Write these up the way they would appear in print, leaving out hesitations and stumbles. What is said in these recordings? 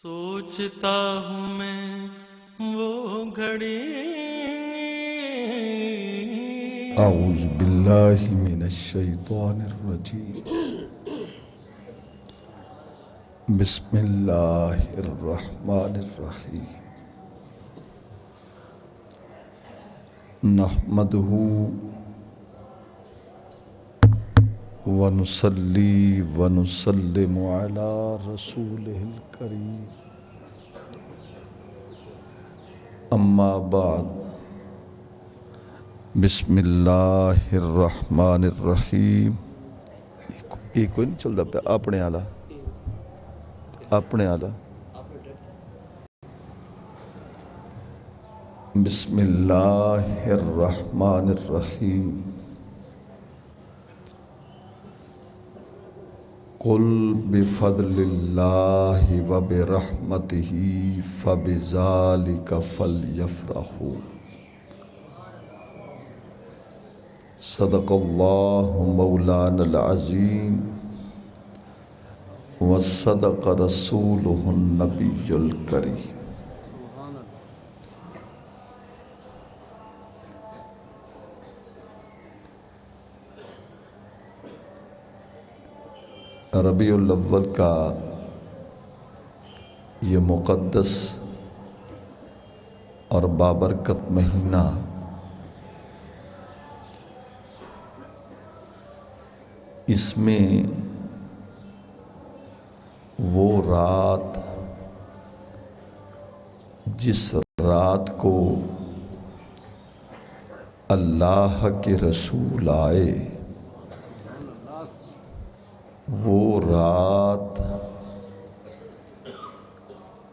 سوچتا ہوں میں وہ گھڑی اعوذ باللہ من الشیطان الرجیم بسم اللہ الرحمن الرحیم نحمدہ ونصلی ونسلم علی رسولہ الکریم اما بعد بسم اللہ الرحمن الرحیم ایک کوئی نہیں چلتا پہ اپنے آلہ بسم اللہ الرحمن الرحیم قل بفضل اللہ وبرحمتہ فبذالک فلیفرحوا صدق اللہ مولانا العظیم وصدق رسولہ النبی الکریم ربیع الاول کا یہ مقدس اور بابرکت مہینہ اس میں وہ رات جس رات کو اللہ کے رسول آئے وہ رات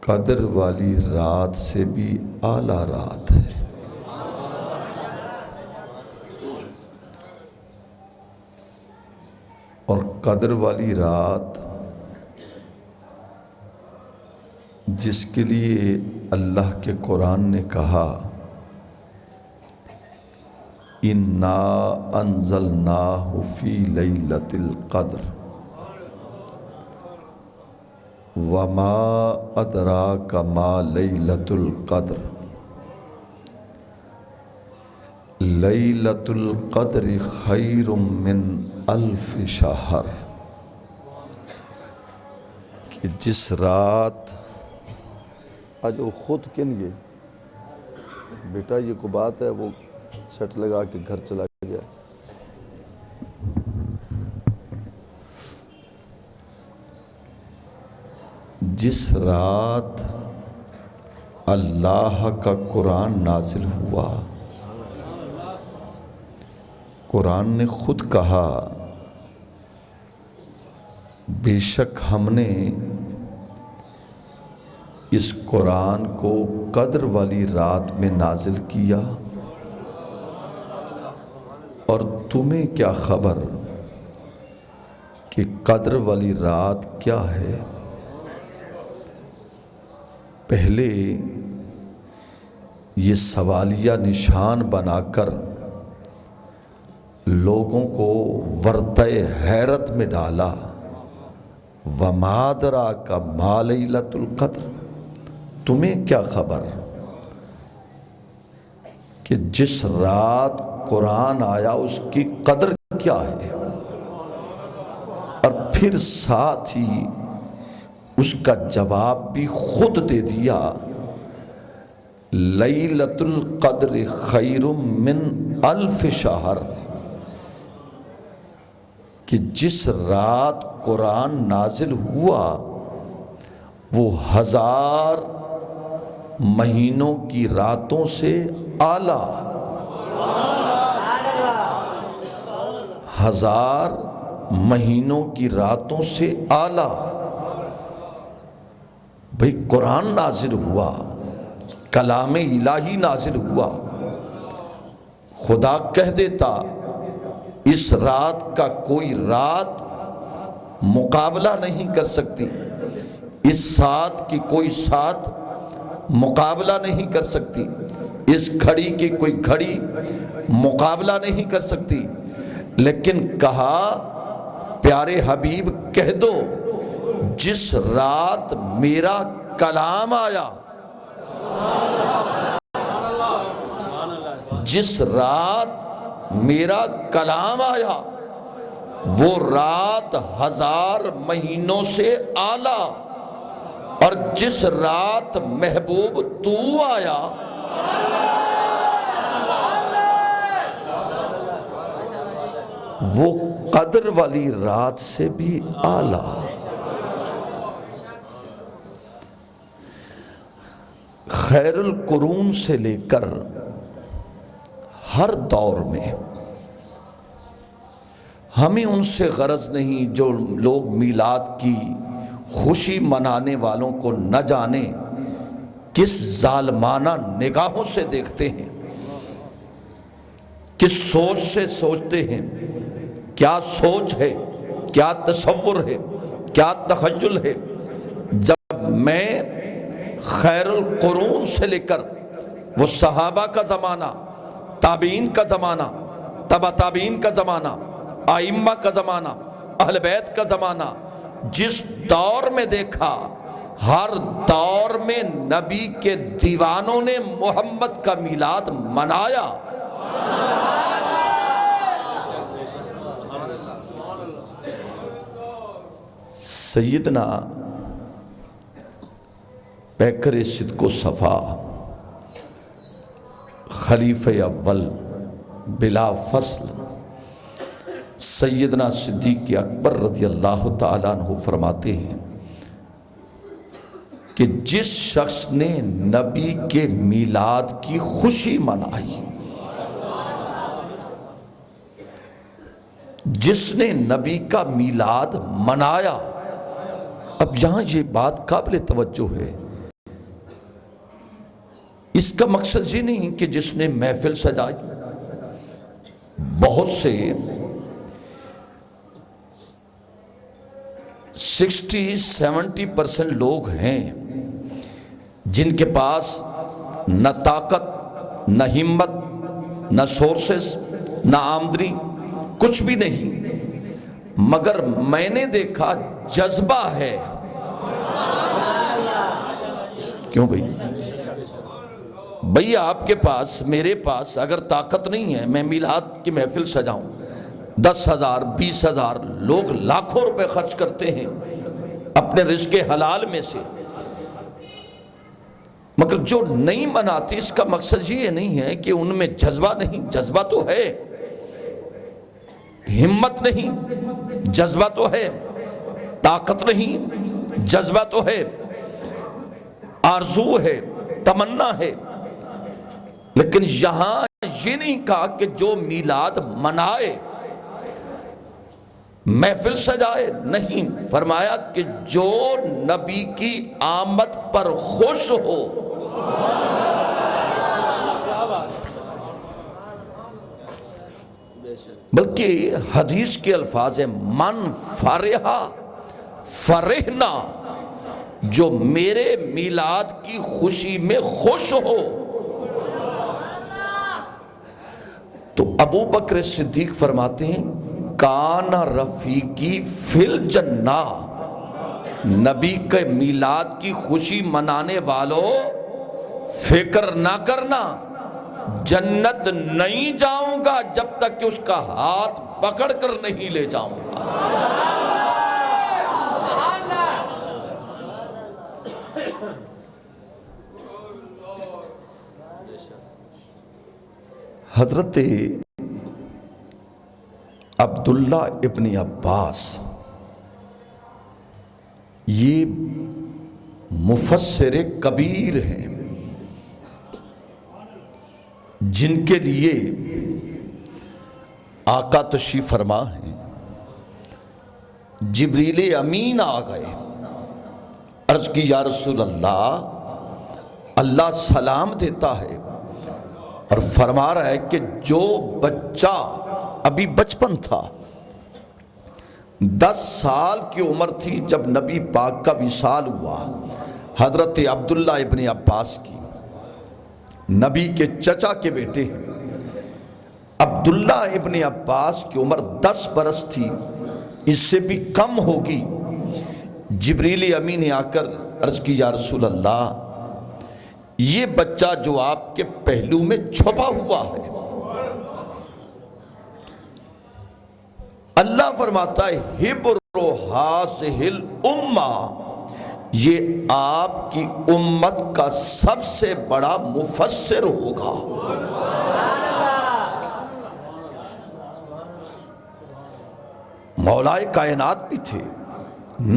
قدر والی رات سے بھی اعلیٰ رات ہے اور قدر والی رات جس کے لیے اللہ کے قرآن نے کہا اِنَّا أَنزَلْنَاهُ فِي لَيْلَةِ الْقَدْرِ وَمَا أَدْرَاكَ مَا لَيْلَةُ الْقَدْرِ لَيْلَةُ الْقَدْرِ خَيْرٌ مِّنْ أَلْفِ شَهْرٍ کہ جس رات آج وہ خود کن یہ بیٹا یہ کو بات ہے وہ سیٹ لگا کے گھر چلا گیا جس رات اللہ کا قرآن نازل ہوا قرآن نے خود کہا بے شک ہم نے اس قرآن کو قدر والی رات میں نازل کیا اور تمہیں کیا خبر کہ قدر والی رات کیا ہے پہلے یہ سوالیہ نشان بنا کر لوگوں کو ورطۂ حیرت میں ڈالا وَمَا أَدْرَاكَ مَا لَيْلَةُ الْقَدْرِ تمہیں کیا خبر کہ جس رات قرآن آیا اس کی قدر کیا ہے اور پھر ساتھ ہی اس کا جواب بھی خود دے دیا لیلۃ القدر خیر من الف شہر کہ جس رات قرآن نازل ہوا وہ 1000 مہینوں کی راتوں سے اعلیٰ 1000 مہینوں کی راتوں سے اعلیٰ بھئی قرآن نازل ہوا کلام الہی نازل ہوا خدا کہہ دیتا اس رات کا کوئی رات مقابلہ نہیں کر سکتی اس ساتھ کی کوئی ساتھ مقابلہ نہیں کر سکتی اس گھڑی کی کوئی گھڑی مقابلہ نہیں کر سکتی لیکن کہا پیارے حبیب کہہ دو جس رات میرا کلام آیا، جس رات میرا کلام آیا وہ رات 1000 مہینوں سے اعلیٰ، اور جس رات محبوب تو آیا وہ قدر والی رات سے بھی اعلیٰ۔ خیر القرون سے لے کر ہر دور میں ہمیں ان سے غرض نہیں جو لوگ میلاد کی خوشی منانے والوں کو نہ جانے کس ظالمانہ نگاہوں سے دیکھتے ہیں، کس سوچ سے سوچتے ہیں، کیا سوچ ہے، کیا تصور ہے، کیا تخیل ہے۔ جب میں خیر القرون سے لے کر وہ صحابہ کا زمانہ، تابعین کا زمانہ، تبع تابعین کا زمانہ، ائمہ کا زمانہ، اہل بیت کا زمانہ، جس دور میں دیکھا، ہر دور میں نبی کے دیوانوں نے محمد کا میلاد منایا۔ سیدنا پیکر صدق و صفا، خلیفہ اول بلا فصل، سیدنا صدیق اکبر رضی اللہ تعالیٰ عنہ فرماتے ہیں کہ جس شخص نے نبی کے میلاد کی خوشی منائی، جس نے نبی کا میلاد منایا، اب یہاں یہ بات قابل توجہ ہے، اس کا مقصد یہ نہیں کہ جس نے محفل سجائی، بہت سے 60-70% لوگ ہیں جن کے پاس نہ طاقت، نہ ہمت، نہ سورسز، نہ آمدنی، کچھ بھی نہیں، مگر میں نے دیکھا جذبہ ہے۔ کیوں بھئی آپ کے پاس، میرے پاس اگر طاقت نہیں ہے میں میلاد کی محفل سجاؤں، 10,000 20,000 لوگ لاکھوں روپے خرچ کرتے ہیں اپنے رزق حلال میں سے، مگر جو نہیں مناتے اس کا مقصد یہ نہیں ہے کہ ان میں جذبہ نہیں، جذبہ تو ہے، ہمت نہیں، جذبہ تو ہے، طاقت نہیں، جذبہ تو ہے، آرزو ہے، تمنا ہے، لیکن یہاں یہ نہیں کہا کہ جو میلاد منائے، محفل سجائے، نہیں، فرمایا کہ جو نبی کی آمد پر خوش ہو۔ بلکہ حدیث کے الفاظ ہیں من فرحا فرحنا، جو میرے میلاد کی خوشی میں خوش ہو۔ تو ابو بکر صدیق فرماتے ہیں کان رفیقی فی الجنہ، نبی کے میلاد کی خوشی منانے والوں فکر نہ کرنا، جنت نہیں جاؤں گا جب تک کہ اس کا ہاتھ پکڑ کر نہیں لے جاؤں گا۔ حضرت عبداللہ ابن عباس یہ مفسر کبیر ہیں جن کے لیے آقا تشریف فرما ہیں، جبریل امین آ گئے، عرض کی یا رسول اللہ، اللہ سلام دیتا ہے اور فرما رہا ہے کہ جو بچہ ابھی بچپن تھا، 10 سال کی عمر تھی جب نبی پاک کا وصال ہوا، حضرت عبداللہ ابن عباس کی، نبی کے چچا کے بیٹے ہیں، عبداللہ ابن عباس کی عمر 10 برس تھی، اس سے بھی کم ہوگی، جبریل امی نے آ کر عرض کی یا رسول اللہ یہ بچہ جو آپ کے پہلو میں چھپا ہوا ہے، اللہ فرماتا ہے حبر ہذہ الامہ، یہ آپ کی امت کا سب سے بڑا مفسر ہوگا۔ مولائے کائنات بھی تھے،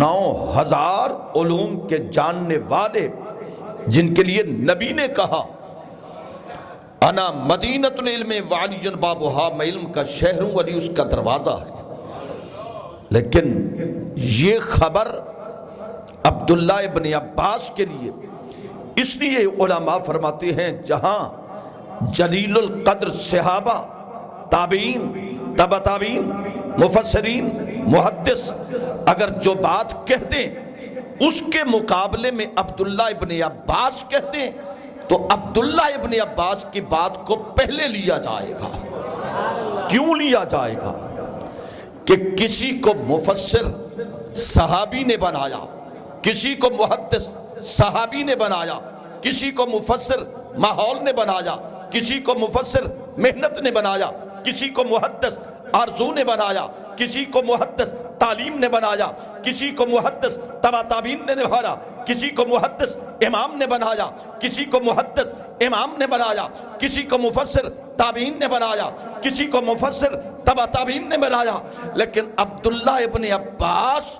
9000 علوم کے جاننے والے، جن کے لیے نبی نے کہا انا مدینۃ العلم وعلی بابھا، میں علم کا شہر ہوں، علی اس کا دروازہ ہے۔ لیکن یہ خبر عبداللہ ابن عباس کے لیے، اس لیے علماء فرماتے ہیں جہاں جلیل القدر صحابہ، تابعین، تبع تابعین، مفسرین، محدث اگر جو بات کہہ دیں اس کے مقابلے میں عبداللہ ابن عباس کہہ دیں تو عبداللہ ابن عباس کی بات کو پہلے لیا جائے گا۔ کیوں لیا جائے گا؟ کہ کسی کو مفسر صحابی نے بنایا، کسی کو محدث صحابی نے بنایا، کسی کو مفسر ماحول نے بنایا، کسی کو مفسر محنت نے بنایا، کسی کو محدث آرزو نے بنایا، کسی کو محدث تعلیم نے بنایا، کسی کو محدث تبع تابعین نے بنایا، کسی کو محدث امام نے بنایا، کسی کو محدث امام نے بنایا، کسی کو مفسر تابعین نے بنایا، کسی کو مفسر تبع تابعین نے بنایا، لیکن عبداللہ ابن عباس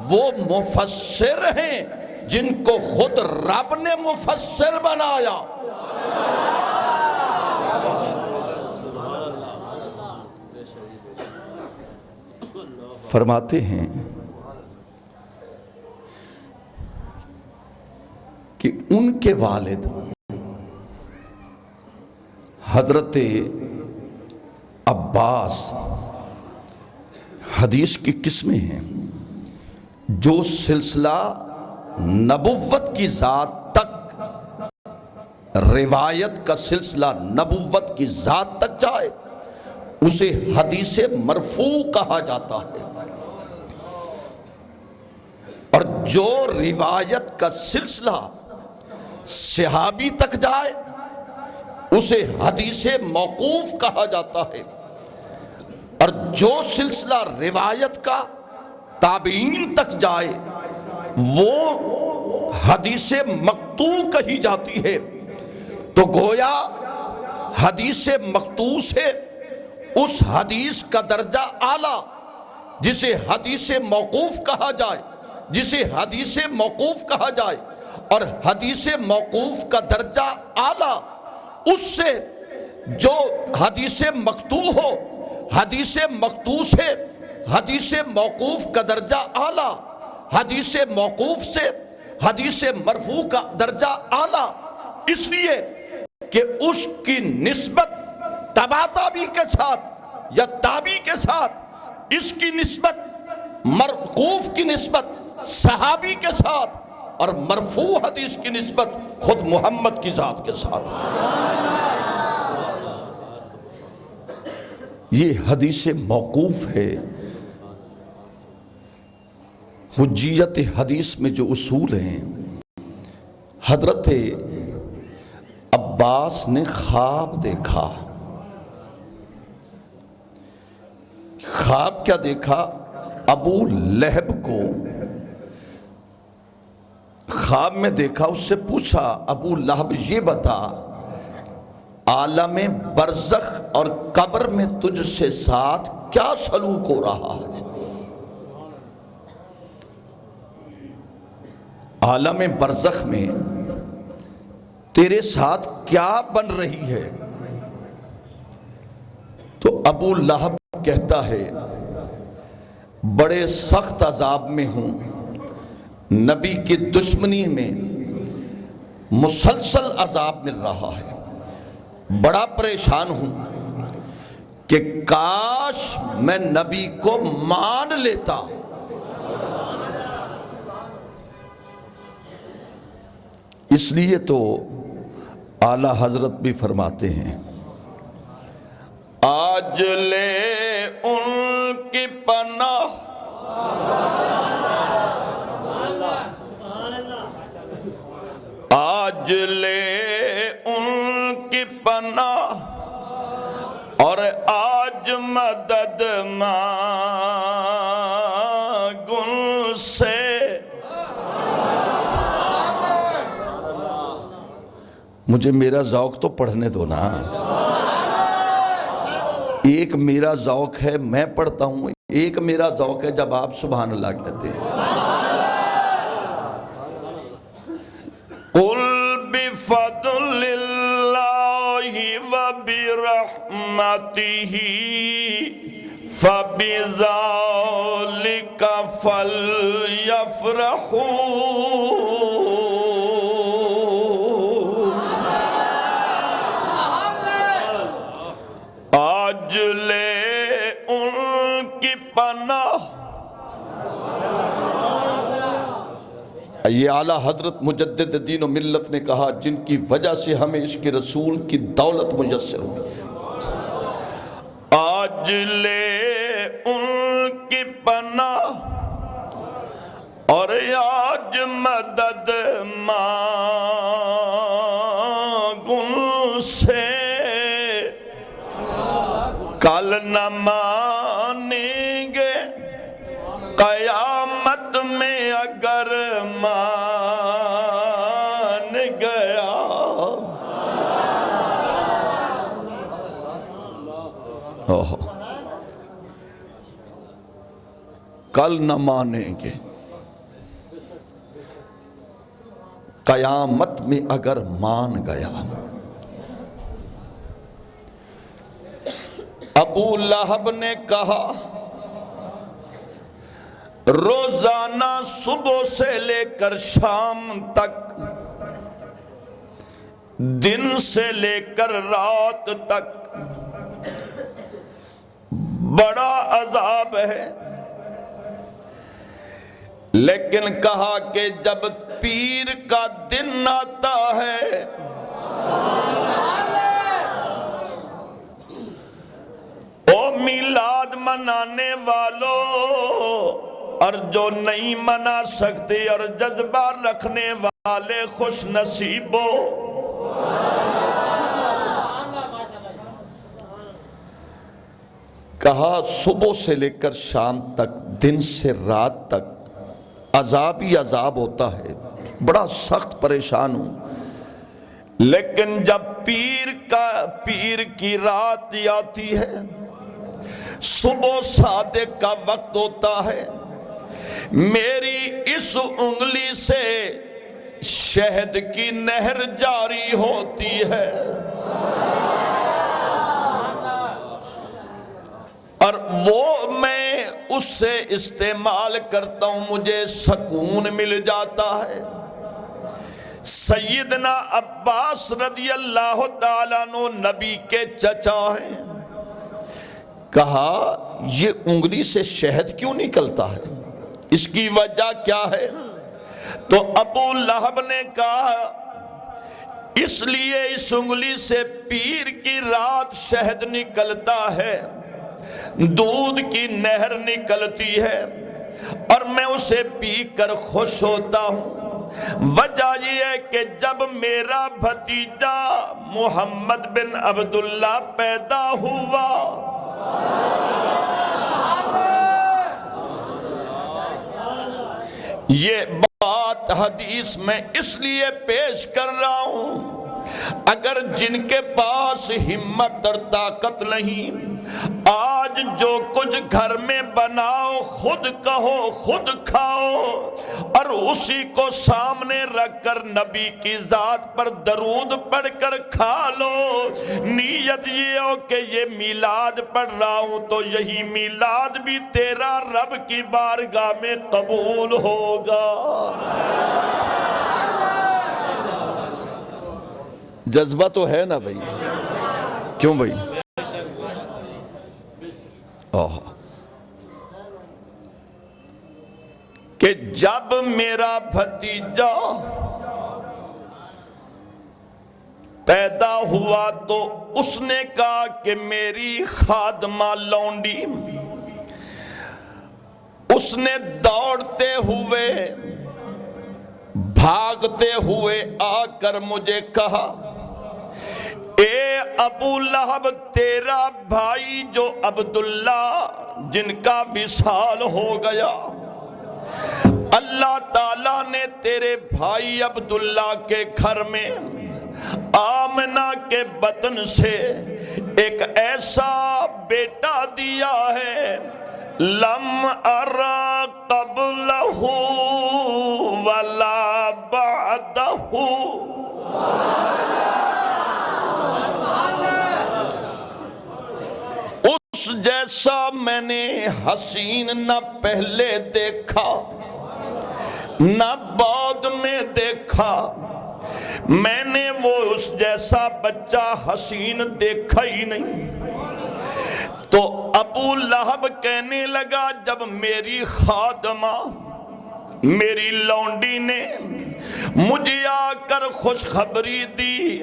وہ مفسر ہیں جن کو خود رب نے مفسر بنایا۔ فرماتے ہیں کہ ان کے والد حضرت عباس حدیث کی قسمیں ہیں جو سلسلہ نبوت کی ذات تک، روایت کا سلسلہ نبوت کی ذات تک جائے اسے حدیث مرفوع کہا جاتا ہے، اور جو روایت کا سلسلہ صحابی تک جائے اسے حدیث موقوف کہا جاتا ہے، اور جو سلسلہ روایت کا تابعین تک جائے وہ حدیث مقطوع کہی جاتی ہے۔ تو گویا حدیث مقطوع سے اس حدیث کا درجہ اعلیٰ جسے حدیث موقوف کہا جائے، جسے حدیث موقوف کہا جائے، اور حدیث موقوف کا درجہ اعلیٰ اس سے جو حدیث مقطوع ہو، حدیث مقطوع سے حدیث موقوف کا درجہ اعلیٰ، حدیث موقوف سے حدیث مرفوع کا درجہ اعلیٰ، اس لیے کہ اس کی نسبت تبع تابعی کے ساتھ یا تابعی کے ساتھ، اس کی نسبت موقوف کی نسبت صحابی کے ساتھ، اور مرفوع حدیث کی نسبت خود محمد کی ذات کے ساتھ۔ یہ حدیث موقوف ہے۔ حجیت حدیث میں جو اصول ہیں، حضرت عباس نے خواب دیکھا۔ خواب کیا دیکھا؟ ابو لہب کو خواب میں دیکھا، اس سے پوچھا ابو لہب یہ بتا عالم برزخ اور قبر میں تجھ سے ساتھ کیا سلوک ہو رہا ہے؟ عالم برزخ میں تیرے ساتھ کیا بن رہی ہے؟ تو ابو لہب کہتا ہے بڑے سخت عذاب میں ہوں، نبی کی دشمنی میں مسلسل عذاب مل رہا ہے، بڑا پریشان ہوں کہ کاش میں نبی کو مان لیتا۔ اس لیے تو اعلی حضرت بھی فرماتے ہیں آج لے ان کی پناہ آج لے ان کی پناہ اور آج مدد مانگ ان سے. مجھے میرا ذوق تو پڑھنے دو نا. ایک میرا ذوق ہے میں پڑھتا ہوں، ایک میرا ذوق ہے جب آپ سبحان اللہ کہتے ہیں. قُلْ بِفَضْلِ اللَّهِ وَبِرَحْمَتِهِ فَبِذَلِكَ فَلْيَفْرَحُوا. آج لے ان کی پناہ. یہ اعلیٰ حضرت مجدد دین و ملت نے کہا جن کی وجہ سے ہمیں عشق رسول کی دولت میسر ہوئی. آج لے ان کی پناہ اور آج مدد مانگ ان سے. کل نہ مانیں گے قیامت میں اگر مان گیا. کل نہ مانیں گے قیامت میں اگر مان گیا. ابو لہب نے کہا روزانہ صبح سے لے کر شام تک، دن سے لے کر رات تک بڑا عذاب ہے. لیکن کہا کہ جب پیر کا دن آتا ہے او میلاد منانے والوں اور جو نہیں منا سکتے اور جذبہ رکھنے والے خوش نصیبوں، کہا صبح سے لے کر شام تک، دن سے رات تک عذاب ہی عذاب ہوتا ہے. بڑا سخت پریشان ہوں. لیکن جب پیر کی رات آتی ہے، صبح صادق کا وقت ہوتا ہے، میری اس انگلی سے شہد کی نہر جاری ہوتی ہے اور وہ میں اس سے استعمال کرتا ہوں، مجھے سکون مل جاتا ہے. سیدنا عباس رضی اللہ تعالیٰ عنہ نبی کے چچا ہیں. کہا یہ انگلی سے شہد کیوں نکلتا ہے، اس کی وجہ کیا ہے؟ تو ابو لہب نے کہا اس لیے اس انگلی سے پیر کی رات شہد نکلتا ہے، دودھ کی نہر نکلتی ہے اور میں اسے پی کر خوش ہوتا ہوں. وجہ یہ ہے کہ جب میرا بھتیجا محمد بن عبداللہ پیدا ہوا، یہ بات حدیث میں اس لیے پیش کر رہا ہوں اگر جن کے پاس ہمت اور طاقت نہیں، آج جو کچھ گھر میں بناؤ خود کہو خود کھاؤ اور اسی کو سامنے رکھ کر نبی کی ذات پر درود پڑھ کر کھا لو. نیت یہ ہو کہ یہ میلاد پڑھ رہا ہوں تو یہی میلاد بھی تیرا رب کی بارگاہ میں قبول ہوگا. جذبہ تو ہے نا بھائی، کیوں بھائی؟ کہ جب میرا بھتیجا پیدا ہوا تو اس نے کہا کہ میری خادمہ لونڈی، اس نے دوڑتے ہوئے بھاگتے ہوئے آ کر مجھے کہا اے ابو لہب تیرا بھائی جو عبداللہ جن کا وصال ہو گیا، اللہ تعالیٰ نے تیرے بھائی عبداللہ کے گھر میں آمنہ کے بطن سے ایک ایسا بیٹا دیا ہے لم ارا قبلہ ولا بعدہ، اس جیسا میں نے حسین نہ پہلے دیکھا نہ بعد میں دیکھا، میں نے وہ اس جیسا بچہ حسین دیکھا ہی نہیں۔ تو ابو لہب کہنے لگا جب میری خادمہ میری لونڈی نے مجھے آ کر خوشخبری دی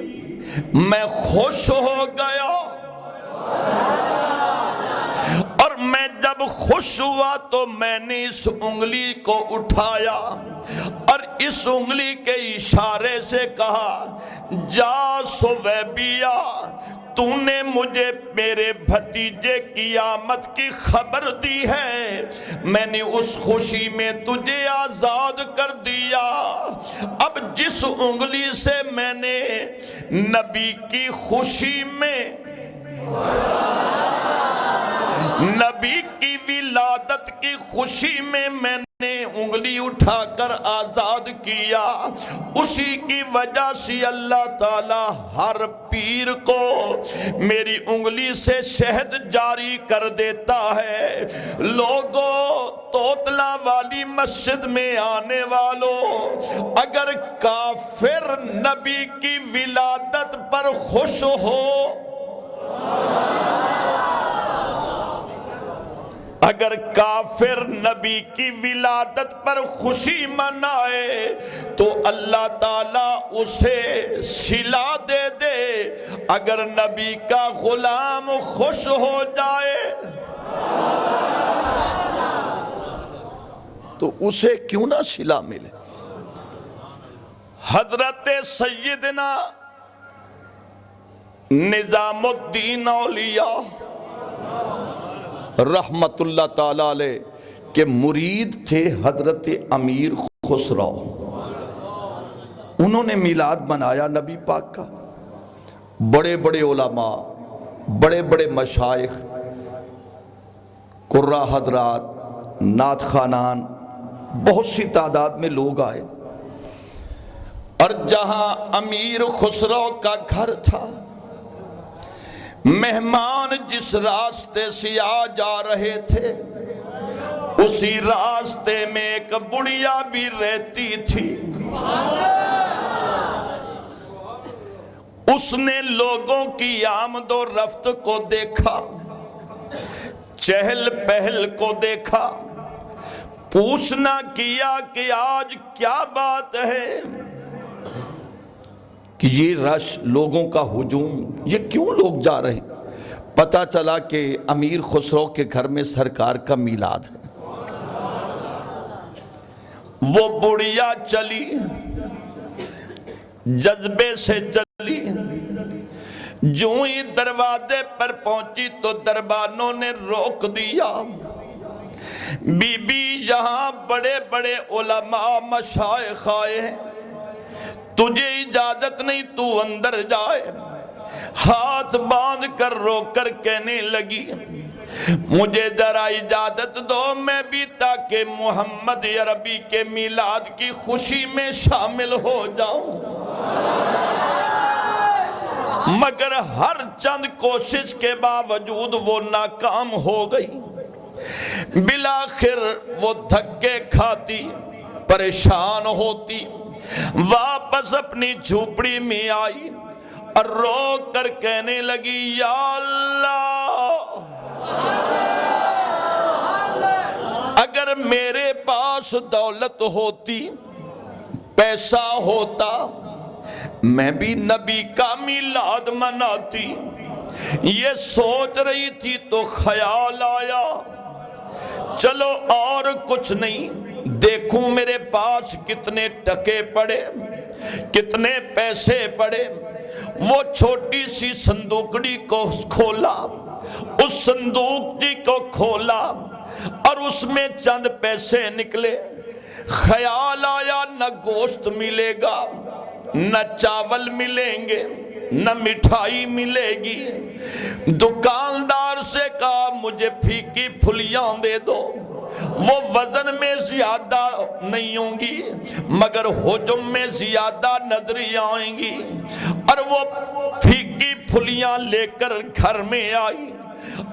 میں خوش ہو گیا، اور میں جب خوش ہوا تو میں نے اس انگلی کو اٹھایا اور اس انگلی کے اشارے سے کہا جا سویبیہ، تو نے مجھے میرے بھتیجے کی آمد کی خبر دی ہے، میں نے اس خوشی میں تجھے آزاد کر دیا۔ اب جس انگلی سے میں نے نبی کی خوشی میں نبی کی ولادت کی خوشی میں میں نے انگلی اٹھا کر آزاد کیا، اسی کی وجہ سے اللہ تعالیٰ ہر پیر کو میری انگلی سے شہد جاری کر دیتا ہے۔ لوگوں، توتلا والی مسجد میں آنے والوں، اگر کافر نبی کی ولادت پر خوش ہو، اگر کافر نبی کی ولادت پر خوشی منائے تو اللہ تعالیٰ اسے صلہ دے دے، اگر نبی کا غلام خوش ہو جائے تو اسے کیوں نہ صلہ ملے۔ حضرت سیدنا نظام الدین اولیاء رحمت اللہ تعالیٰ علیہ کے مرید تھے حضرت امیر خسرو، انہوں نے میلاد منایا نبی پاک کا۔ بڑے بڑے علماء، بڑے بڑے مشائخ، قرہ حضرات، نعت خوانان، بہت سی تعداد میں لوگ آئے، اور جہاں امیر خسرو کا گھر تھا، مہمان جس راستے سے آ جا رہے تھے اسی راستے میں ایک بڑھیا بھی رہتی تھی۔ اس نے لوگوں کی آمد و رفت کو دیکھا، چہل پہل کو دیکھا، پوچھنا کیا کہ آج کیا بات ہے کہ یہ رش لوگوں کا ہجوم، یہ کیوں لوگ جا رہے ہیں؟ پتہ چلا کہ امیر خسرو کے گھر میں سرکار کا میلاد ہے۔ وہ بڑھیا چلی، جذبے سے چلی، جو ہی دروازے پر پہنچی تو دربانوں نے روک دیا۔ بی بی یہاں بڑے بڑے علماء مشائخ آئے ہیں، تجھے اجازت نہیں، تو اندر جائے۔ ہاتھ باندھ کر رو کر کہنے لگی مجھے ذرا اجازت دو، میں بھی تاکہ محمد عربی کے میلاد کی خوشی میں شامل ہو جاؤں۔ مگر ہر چند کوشش کے باوجود وہ ناکام ہو گئی۔ بالآخر وہ دھکے کھاتی، پریشان ہوتی، واپس اپنی جھوپڑی میں آئی اور رو کر کہنے لگی یا اللہ، اگر میرے پاس دولت ہوتی، پیسہ ہوتا، میں بھی نبی کا میلاد مناتی۔ یہ سوچ رہی تھی تو خیال آیا چلو اور کچھ نہیں، دیکھوں میرے پاس کتنے ٹکے پڑے، کتنے پیسے پڑے۔ وہ چھوٹی سی صندوقڑی کو کھولا، اس صندوق جی کو کھولا اور اس میں چند پیسے نکلے۔ خیال آیا نہ گوشت ملے گا، نہ چاول ملیں گے، نہ مٹھائی ملے گی۔ دکاندار سے کہا مجھے پھیکی پھلیاں دے دو، وہ وزن میں زیادہ نہیں ہوں گی مگر حجم میں زیادہ نظر آئیں گی۔ اور وہ پھیکی پھلیاں لے کر گھر میں آئی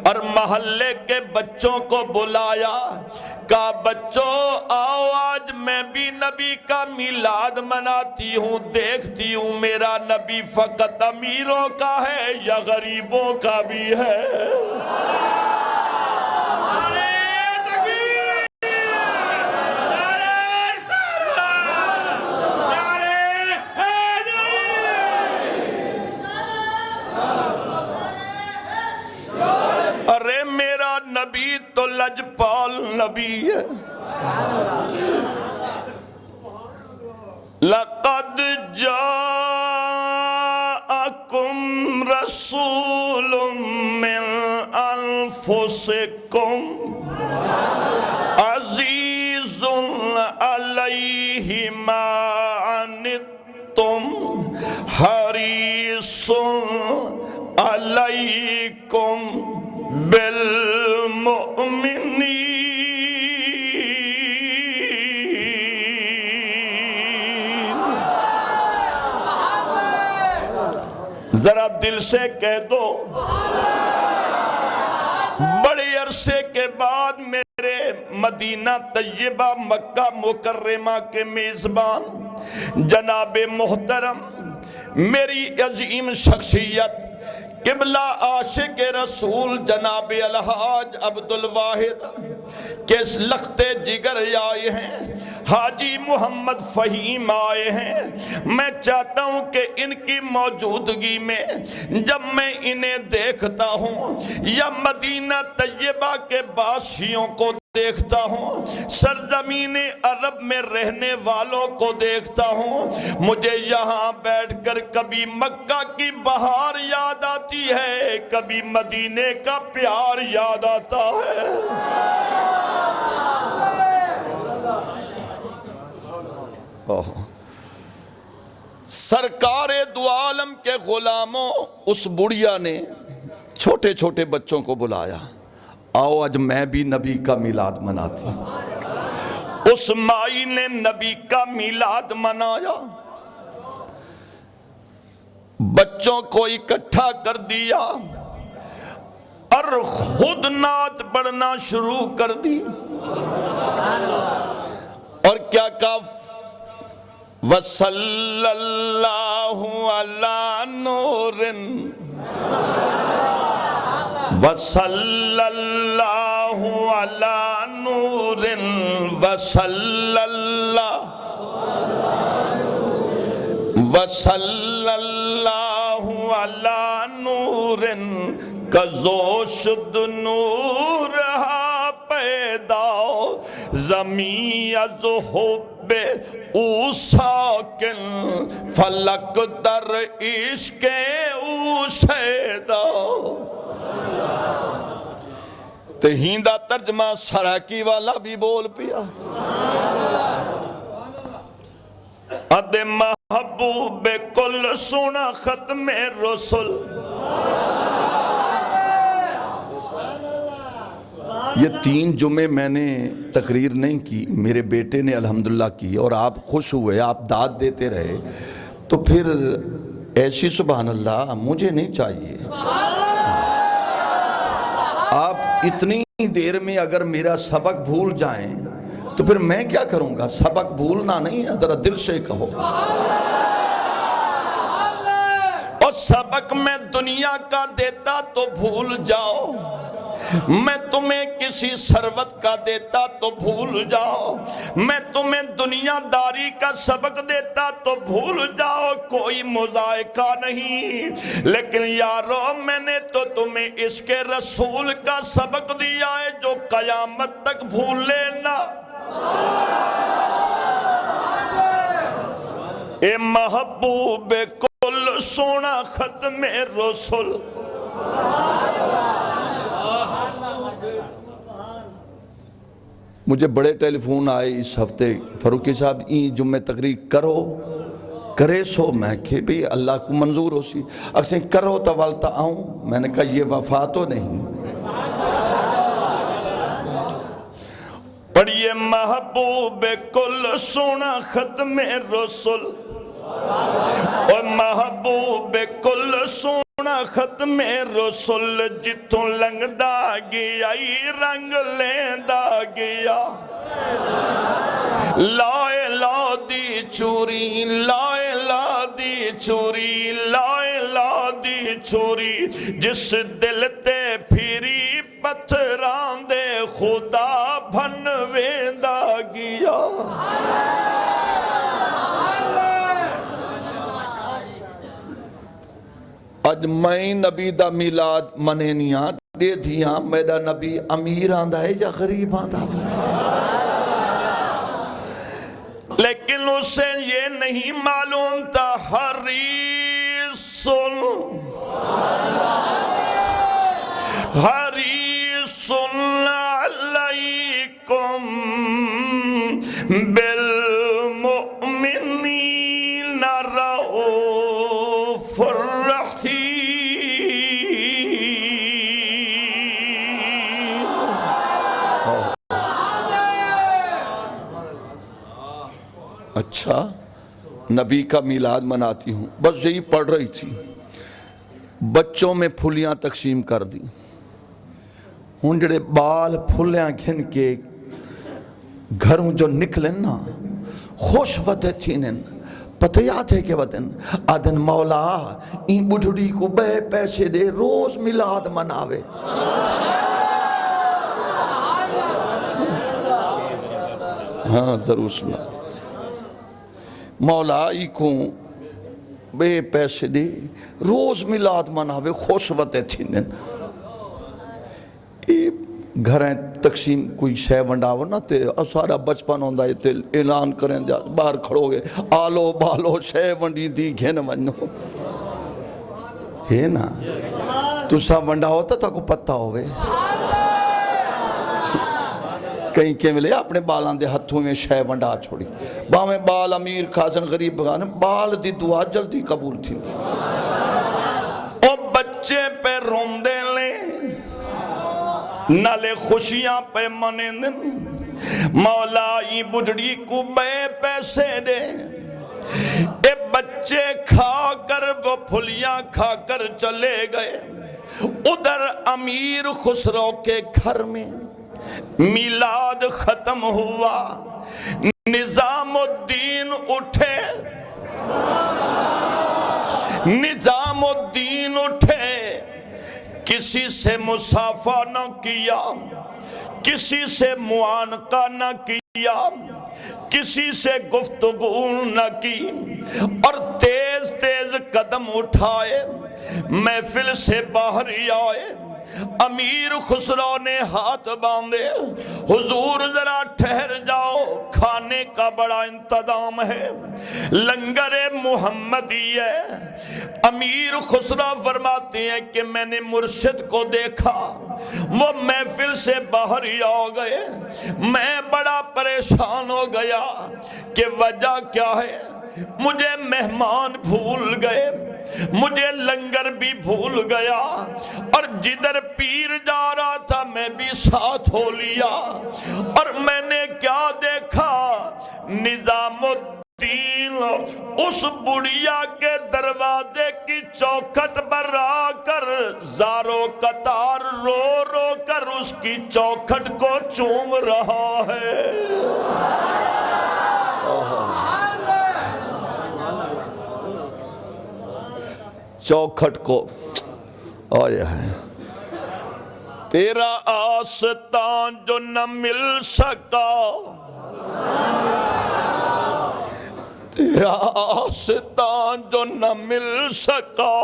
اور محلے کے بچوں کو بلایا، کہا بچوں آؤ آج میں بھی نبی کا میلاد مناتی ہوں، دیکھتی ہوں میرا نبی فقط امیروں کا ہے یا غریبوں کا بھی ہے۔ ارے میرا نبی تو لجپال نبی ہے۔ لقد جاءکم رسول من انفسکم عزیز علیہ ما عنتم حریص علیکم بالمؤمنین۔ ذرا دل سے کہہ دو، بڑے عرصے کے بعد میرے مدینہ طیبہ مکہ مکرمہ کے میزبان جناب محترم، میری عظیم شخصیت قبلہ عاشق رسول جناب الحاج عبدالواحد کے لخت جگر آئے ہیں، حاجی محمد فہیم آئے ہیں۔ میں چاہتا ہوں کہ ان کی موجودگی میں جب میں انہیں دیکھتا ہوں یا مدینہ طیبہ کے باسیوں کو دیکھتا ہوں، سرزمین عرب میں رہنے والوں کو دیکھتا ہوں، مجھے یہاں بیٹھ کر کبھی مکہ کی بہار یاد آتی ہے، کبھی مدینے کا پیار یاد آتا ہے۔ سرکار دو عالم کے غلاموں، اس بڑھیا نے چھوٹے چھوٹے بچوں کو بلایا، آؤ آج میں بھی نبی کا میلاد مناتی ہوں۔ اس مائی نے نبی کا میلاد منایا، بچوں کو اکٹھا کر دیا اور خود نعت پڑھنا شروع کر دی، اور کیا کہا وَصَلَّى اللَّهُ عَلَى نُورٍ وَصَلَّى اللَّهُ عَلَى نُورٍ وَصَلَّى اللَّهُ عَلَى نُورٍ کزو شد نور ہا پیدا زمین از حب او ساکن فلک در عشق او شیدا۔ تہیندہ ترجمہ سراکی والا بھی بول پیا، اد محبوب کل سنا ختم رسول۔ یہ 3 جمعے میں نے تقریر نہیں کی، میرے بیٹے نے الحمدللہ کی، اور آپ خوش ہوئے، آپ داد دیتے رہے، تو پھر ایسی سبحان اللہ مجھے نہیں چاہیے۔ آپ اتنی دیر میں اگر میرا سبق بھول جائیں تو پھر میں کیا کروں گا؟ سبق بھولنا نہیں ہے، ذرا دل سے کہو۔ اور سبق میں دنیا کا دیتا تو بھول جاؤ، میں تمہیں کسی ثروت کا دیتا تو بھول جاؤ، میں تمہیں دنیا داری کا سبق دیتا تو بھول جاؤ، کوئی مذائقہ نہیں، لیکن یارو میں نے تو تمہیں عشق رسول کا سبق دیا ہے جو قیامت تک بھول لینا۔ اے محبوب کل سونا ختم رسول. مجھے بڑے ٹیلی فون آئے اس ہفتے، فاروقی صاحب این جمعہ تقریر کرے سو. میں کہ بھی اللہ کو منظور ہو سی. اکسیں کرو تو والتا آؤں. میں نے کہا یہ وفا تو نہیں. پڑھئے محبوب کل سونا ختم رسول، اور محبوب کل سونا ختم رسول، جتوں لنگ دا گیا رنگ لیندہ گیا. لائے لا دی چوری، لائے لا دی چوری، لائے لا دی چوری، جس دل تے پھری پتھران دے خدا بھن ویندہ گیا. اج میں نبی دا میلاد منینیاں دے دیاں. میرا نبی امیر آندہ ہے یا غریب آندہ ہے؟ لیکن اسے یہ نہیں معلوم تھا حریصن علیکم بالمؤمنین رؤوف الرحیم. اچھا نبی کا میلاد مناتی ہوں. بس یہی پڑھ رہی تھی، بچوں میں پھلیاں تقسیم کر دی. ہوں جڑے بال پھلیاں گھن کے گھروں جو نکلیں نا خوش ودے تھینن. پتہ یاد ہے کہ ودن آدن مولا این بڑھڑی کو بے پیسے دے روز میلاد مناوے. ہاں ضرور سنا. مولا ای کو بے پیسے دے روز میلاد مناوے خوش ودے تھینن. گھریں تقسیم کوئی شے ونڈاو نا تے سارا بچپن ہوندہ ہے تے اعلان کریں دیا باہر کھڑو گے آلو بالو شے ونڈی دی گھن ونو ہے نا. تو سا ونڈا ہوتا تا کو پتہ ہوئے. کہیں کہ ملے اپنے بالان دے ہتھوں میں شے ونڈا چھوڑی. باہمیں بال امیر خازن غریب بغانے بال دی دعا جلدی قبول تھی. او بچے پہ روندے لیں نالے خوشیاں پہ منندن. مولا ای بڑھڑی کو بے پیسے دے. اے بچے کھا کر وہ پھلیاں کھا کر چلے گئے. ادھر امیر خسرو کے گھر میں میلاد ختم ہوا. نظام الدین اٹھے، نظام الدین اٹھے. کسی سے مصافحہ نہ کیا، کسی سے معانقہ نہ کیا، کسی سے گفتگو نہ کی، اور تیز تیز قدم اٹھائے محفل سے باہر آئے. امیر خسرو نے ہاتھ باندھے، حضور ذرا ٹھہر جاؤ، کھانے کا بڑا انتظام ہے، لنگر محمدی ہے. امیر خسرو فرماتے ہیں کہ میں نے مرشد کو دیکھا، وہ محفل سے باہر ہی آ گئے. میں بڑا پریشان ہو گیا کہ وجہ کیا ہے. مجھے مہمان بھول گئے، مجھے لنگر بھی بھول گیا، اور جدھر پیر جا رہا تھا میں بھی ساتھ ہو لیا. اور میں نے کیا دیکھا، نظام الدین اس بڑھیا کے دروازے کی چوکھٹ پر آ کر زارو قطار رو رو کر اس کی چوکھٹ کو چوم رہا ہے. چوکھٹ کو آیا ہے. تیرا آستان جو نہ مل سکا، تیرا آستان جو نہ مل سکا،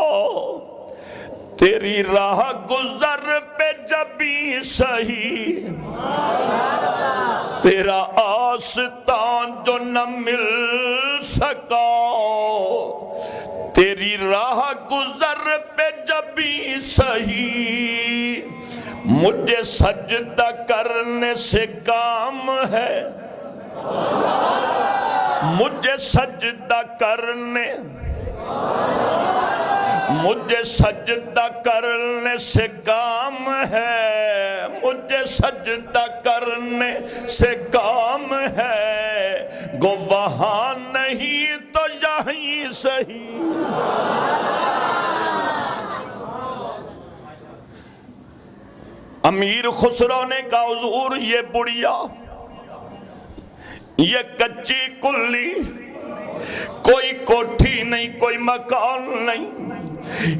تیری راہ گزر پہ جب بھی سہی، تیرا آستان جو نہ مل سکا، تیری راہ گزر پہ جب بھی سہی، مجھے سجدہ کرنے سے کام ہے، مجھے سجدہ کرنے سے کام ہے، مجھے سجدہ کرنے سے کام ہے، گو وہاں نہیں تو یہیں صحیح۔ امیر خسرو نے کہا حضور یہ بڑھیا، یہ کچی کلی، کوئی کوٹھی نہیں، کوئی مکان نہیں،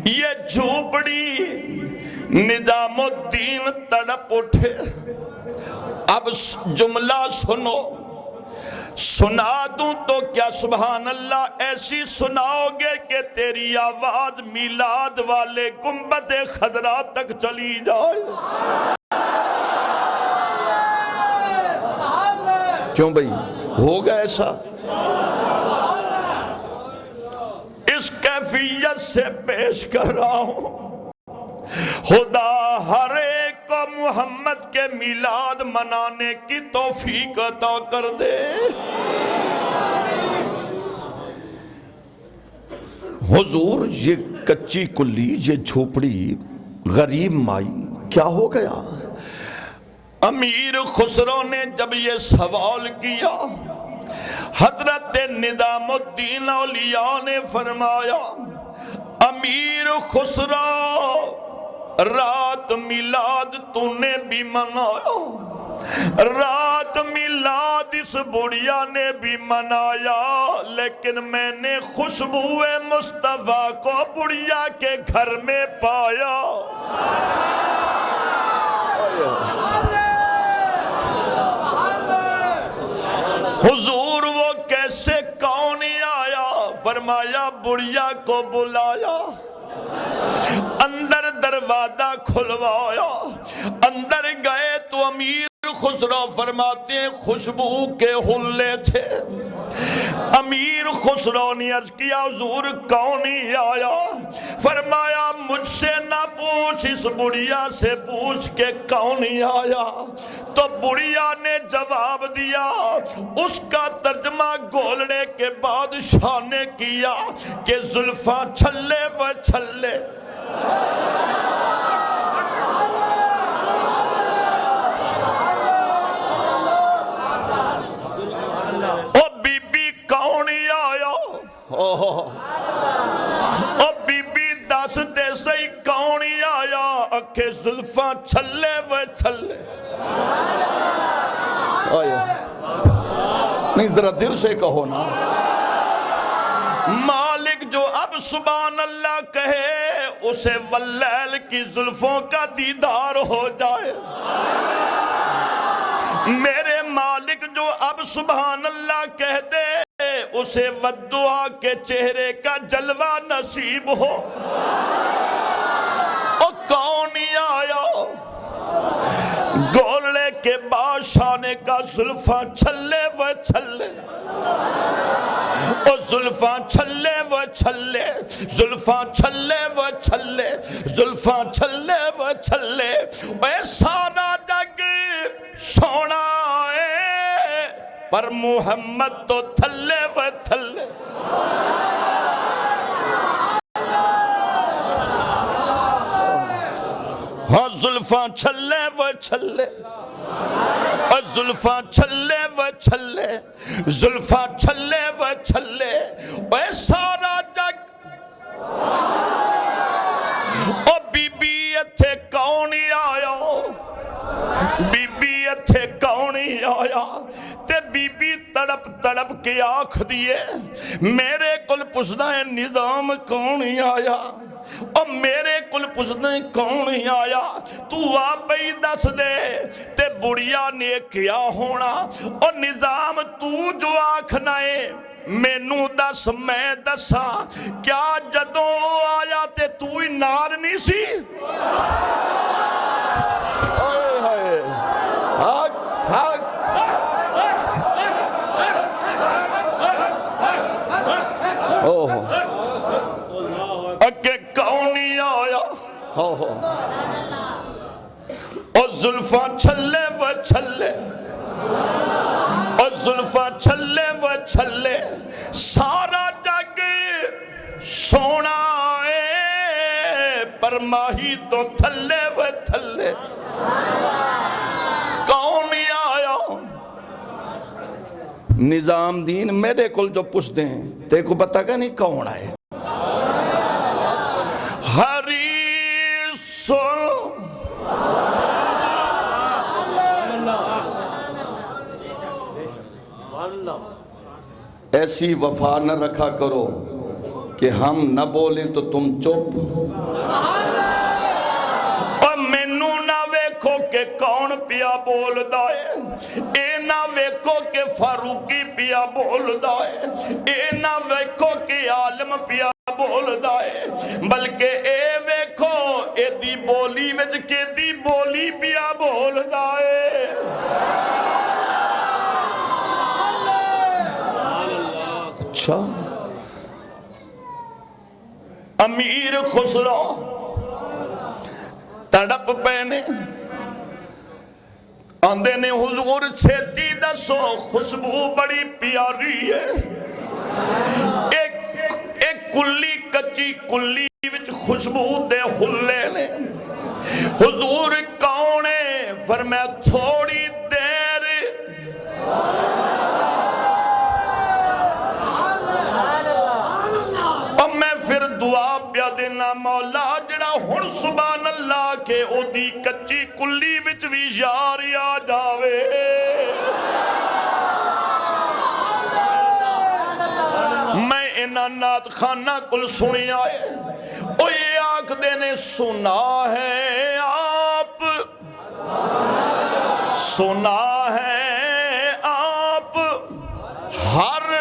یہ جھوپڑی، نظام الدین تڑپ اٹھے۔ اب جملہ سنو، سنا دوں تو کیا سبحان اللہ ایسی سناؤ گے کہ تیری آواز میلاد والے گنبد خضرا تک چلی جائے۔ کیوں بھئی ہوگا ایسا؟ اس کیفیت سے پیش کر رہا ہوں، خدا ہر ایک کو محمد کے میلاد منانے کی توفیق عطا کر دے۔ حضور یہ کچی کلی، یہ جھوپڑی، غریب مائی، کیا ہو گیا؟ امیر خسرو نے جب یہ سوال کیا، حضرت نظام الدین اولیاء نے فرمایا امیر خسرو رات میلاد تو نے بھی منایا، رات میلاد اس بڑھیا نے بھی منایا، لیکن میں نے خوشبو مصطفیٰ کو بڑھیا کے گھر میں پایا۔ حضور وہ کیسے کون آیا؟ فرمایا بڑھیا کو بلایا، اندر دروازہ کھلوایا، اندر گئے تو امیر خسرو فرماتے ہیں خوشبو کے حلے تھے۔ امیر خسرو نے عرض کیا حضور کون آیا؟ فرمایا مجھ سے نہ پوچھ، اس بڑھیا سے پوچھ کے کون آیا؟ تو بڑھیا نے جواب دیا، اس کا ترجمہ گولڑے کے بادشاہ نے کیا کہ زلفاں چھلے و چھلے، او بی بی دس دے سہی کون آیا؟ اکھے زلفاں چھلے و چھلے۔ نہیں ذرا دل سے کہو نا، مالک جو اب سبحان اللہ کہے اسے واللیل کی زلفوں کا دیدار ہو جائے۔ میرے مالک جو اب سبحان اللہ کہہ دے اسے والدعا کے چہرے کا جلوہ نصیب ہو۔ او کون آیا؟ گولڑے کے بادشاہ نے کہا زلفاں چھلے و چھلے، او زلفاں چھلے و چھلے، زلفاں چھلے و چھلے، زلفاں چھلے و چھلے، اے سارا جگ سونا ہے پر محمد تو تھلے و تھلے۔ ہاں زلفاں چھلے و چھلے، زلفاں چھلے و چھلے، زلفاں چھلے و چھلے، اے سارا جگ او بی بی اتھے کون آیا؟ بی بی اتھے کون آیا؟ تے بی بی تڑپ تڑپ کے آنکھ دیئے میرے کل پسدہ نظام کون آیا؟ اور میرے کل پسدہ کون آیا؟ تو آپ ہی دس دے تے بڑھیا نے کیا ہونا؟ اور نظام تو جو آنکھنا ہے مینوں دس میں دسا، کیا جدوں آیا تے تو ہی نار نہیں سی؟ حق حق اگے کون نہیں آیا اور زلفاں چھلے و چھلے اور زلفاں چھلے و چھلے سارا جگ سونا ہے پر ماہی تو تھلے و تھلے کون نہیں آیا نظام دین میرے کل جو پوچھتے ہیں تے کو پتہ کہ نہیں کون آئے ایسی وفا نہ رکھا کرو کہ ہم نہ بولیں تو تم چپ اور مینو نہ ویکھو کہ کون پیا بول دائے اے نہ ویکھو کہ فاروقی پیا بول دائے اے نہ ویکھو کہ عالم پیا بول دائے بلکہ اے ویکھو اے دی بولی وچ کے دی بولی پیا بول دائے اچھا امیر خسرو تڑپ پہنے آندے نے حضور چھتی دسو خوشبو بڑی پیاری ہے ایک کلی کچی کلی وچ خوشبو دے ہلے نے حضور کونے فرمایا تھوڑی دیر اب میں پھر دعا پیا دینا مولا جڑا ہن سبحان اللہ کے او دی کچی کلی وچ بھی یاری آ جاوے میں انہاں نات خانہ کل سنی آئے او یہ آنکھ دینے سنا ہے آپ سنا ہے آپ ہر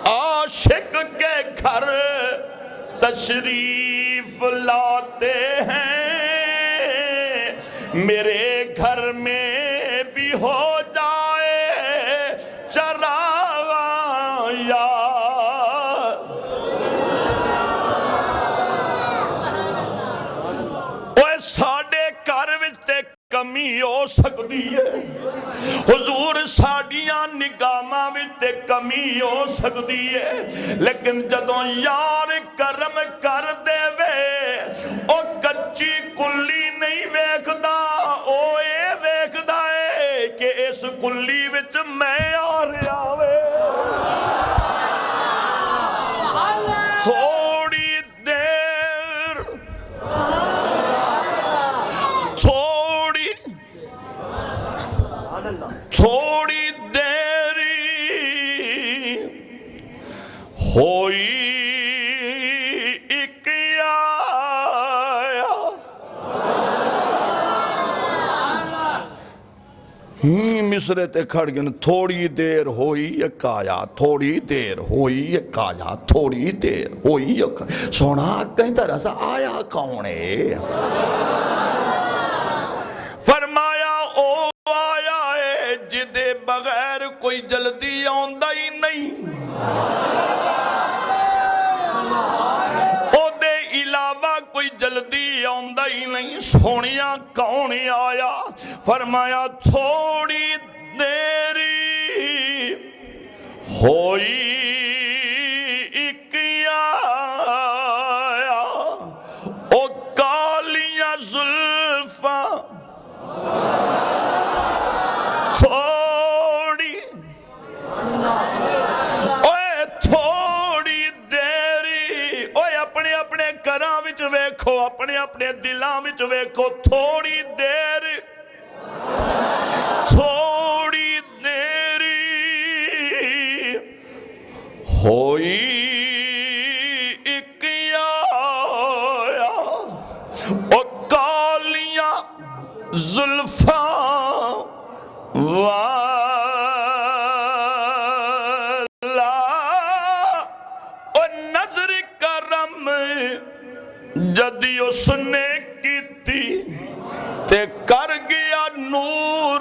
عاشق کے گھر تشریف لاتے ہیں میرے گھر میں بھی ہو جائے چراغ یا اوہ ساڑے گھر وچ تے کمی ہو سکتی ہے حضور ساڑیاں نگاماں وچ کمی ہو سکتی ہے لیکن جدوں یار کرم کر دے وے او کچی کلی نہیں ویکھدا او اے ویکھدا ہے کہ اس کلی وچ میں آ رہا وے تھوڑی دیر تھوڑی دیری ہوئی ایک آیا مصرے تے کھڑ گئے تھوڑی دیر ہوئی ایک آیا تھوڑی دیر ہوئی ایک آیا تھوڑی دیر ہوئی ایک سونا کہیں طرح سے آیا کون ہے فرمایا او آیا ہے جدے بغیر کوئی جلدی آندہ ہی نہیں او دے علاوہ کوئی جلدی آندہ ہی نہیں سونیاں کون آیا فرمایا تھوڑی دیری ہوئی ایک آیا او کالیاں زلفاں تھوڑی دیری اوے اپنے اپنے گھراں وچ ویکھو اپنے اپنے دلاں وچ ویکھو تھوڑی دیر ہوئی ایک آیا او کالیاں زلفاں جدی اس نے کیتی تے کر گیا نور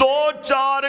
2-4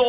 2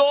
2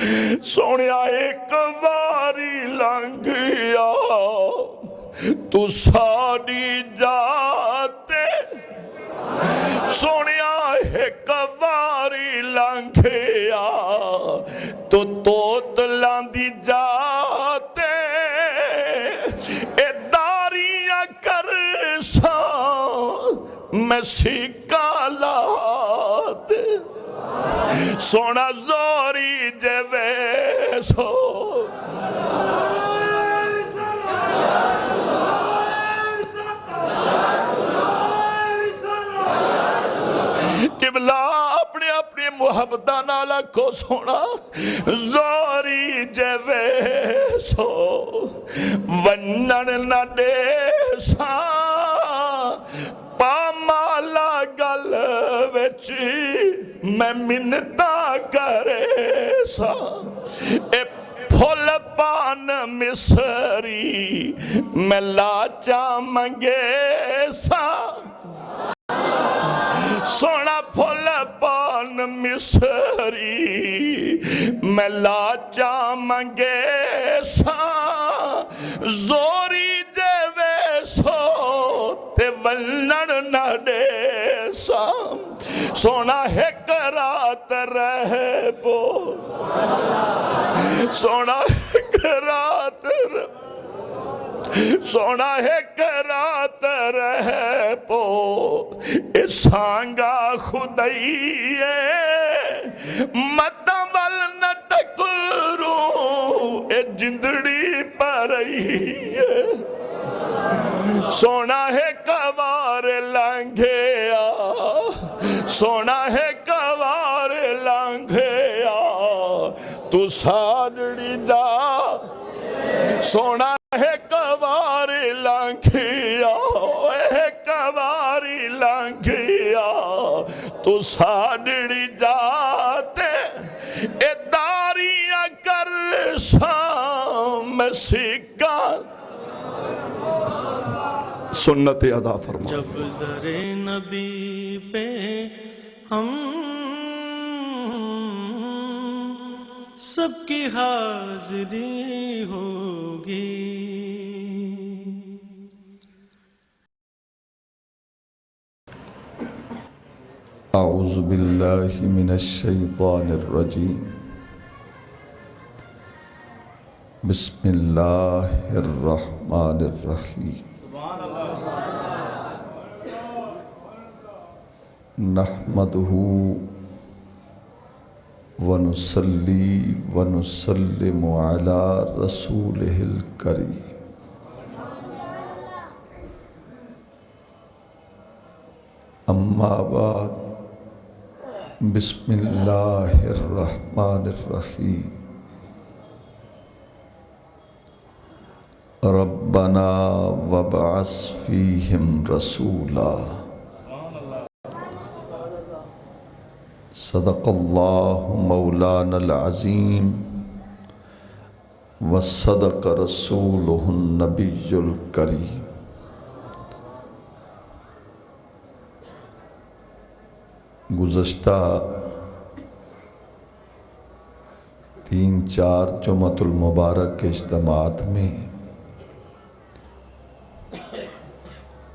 سونیا ایک واری لنگ گیا تو ساڑی جاتے سونیا ایک واری لنگ گیا تو توتلاں دی جاتے اے داریاں کرساں میں سکا لات سونا زوری جے ویسو قبلہ اپنے اپنے محبتہ نالا کو سونا زوری جے ویسو ونن نہ دیسا پامالا گل وچی میں منتا کرے سا اے پھول پان مصری میں لاچا منگے سا سونا پھول پان مصری میں لاچا منگے سا زوری جے ویسو تے ولن نہ دے سا سونا ایک رات رہ پو سونا ایک رات سونا ایک رات رہ پو اے سانگا خدائیے متول نہ ٹکروں اے جندڑی پرائیے سونا ہے کوار لنگھیا سونا ہے کوار لنگھیا تو ساڑی جا سونا ہے کوار لنگھیا ہے کوار لنگھیا تو ساڑی جاتے اے داریاں کرساں میں سکا سنت ادا فرما جب در نبی پہ ہم سب کی حاضری ہوگی اعوذ باللہ من الشیطان الرجیم بسم اللہ الرحمن الرحیم نحمدہ ونصلی ونسلم علی رسولہ الکریم اما بعد بسم اللہ الرحمن الرحیم ربنا وابعث فیہم رسولا صدق اللہ مولانا العظیم وصدق رسولہ النبی الکریم گزشتہ 3-4 جمعۃ المبارک کے اجتماعات میں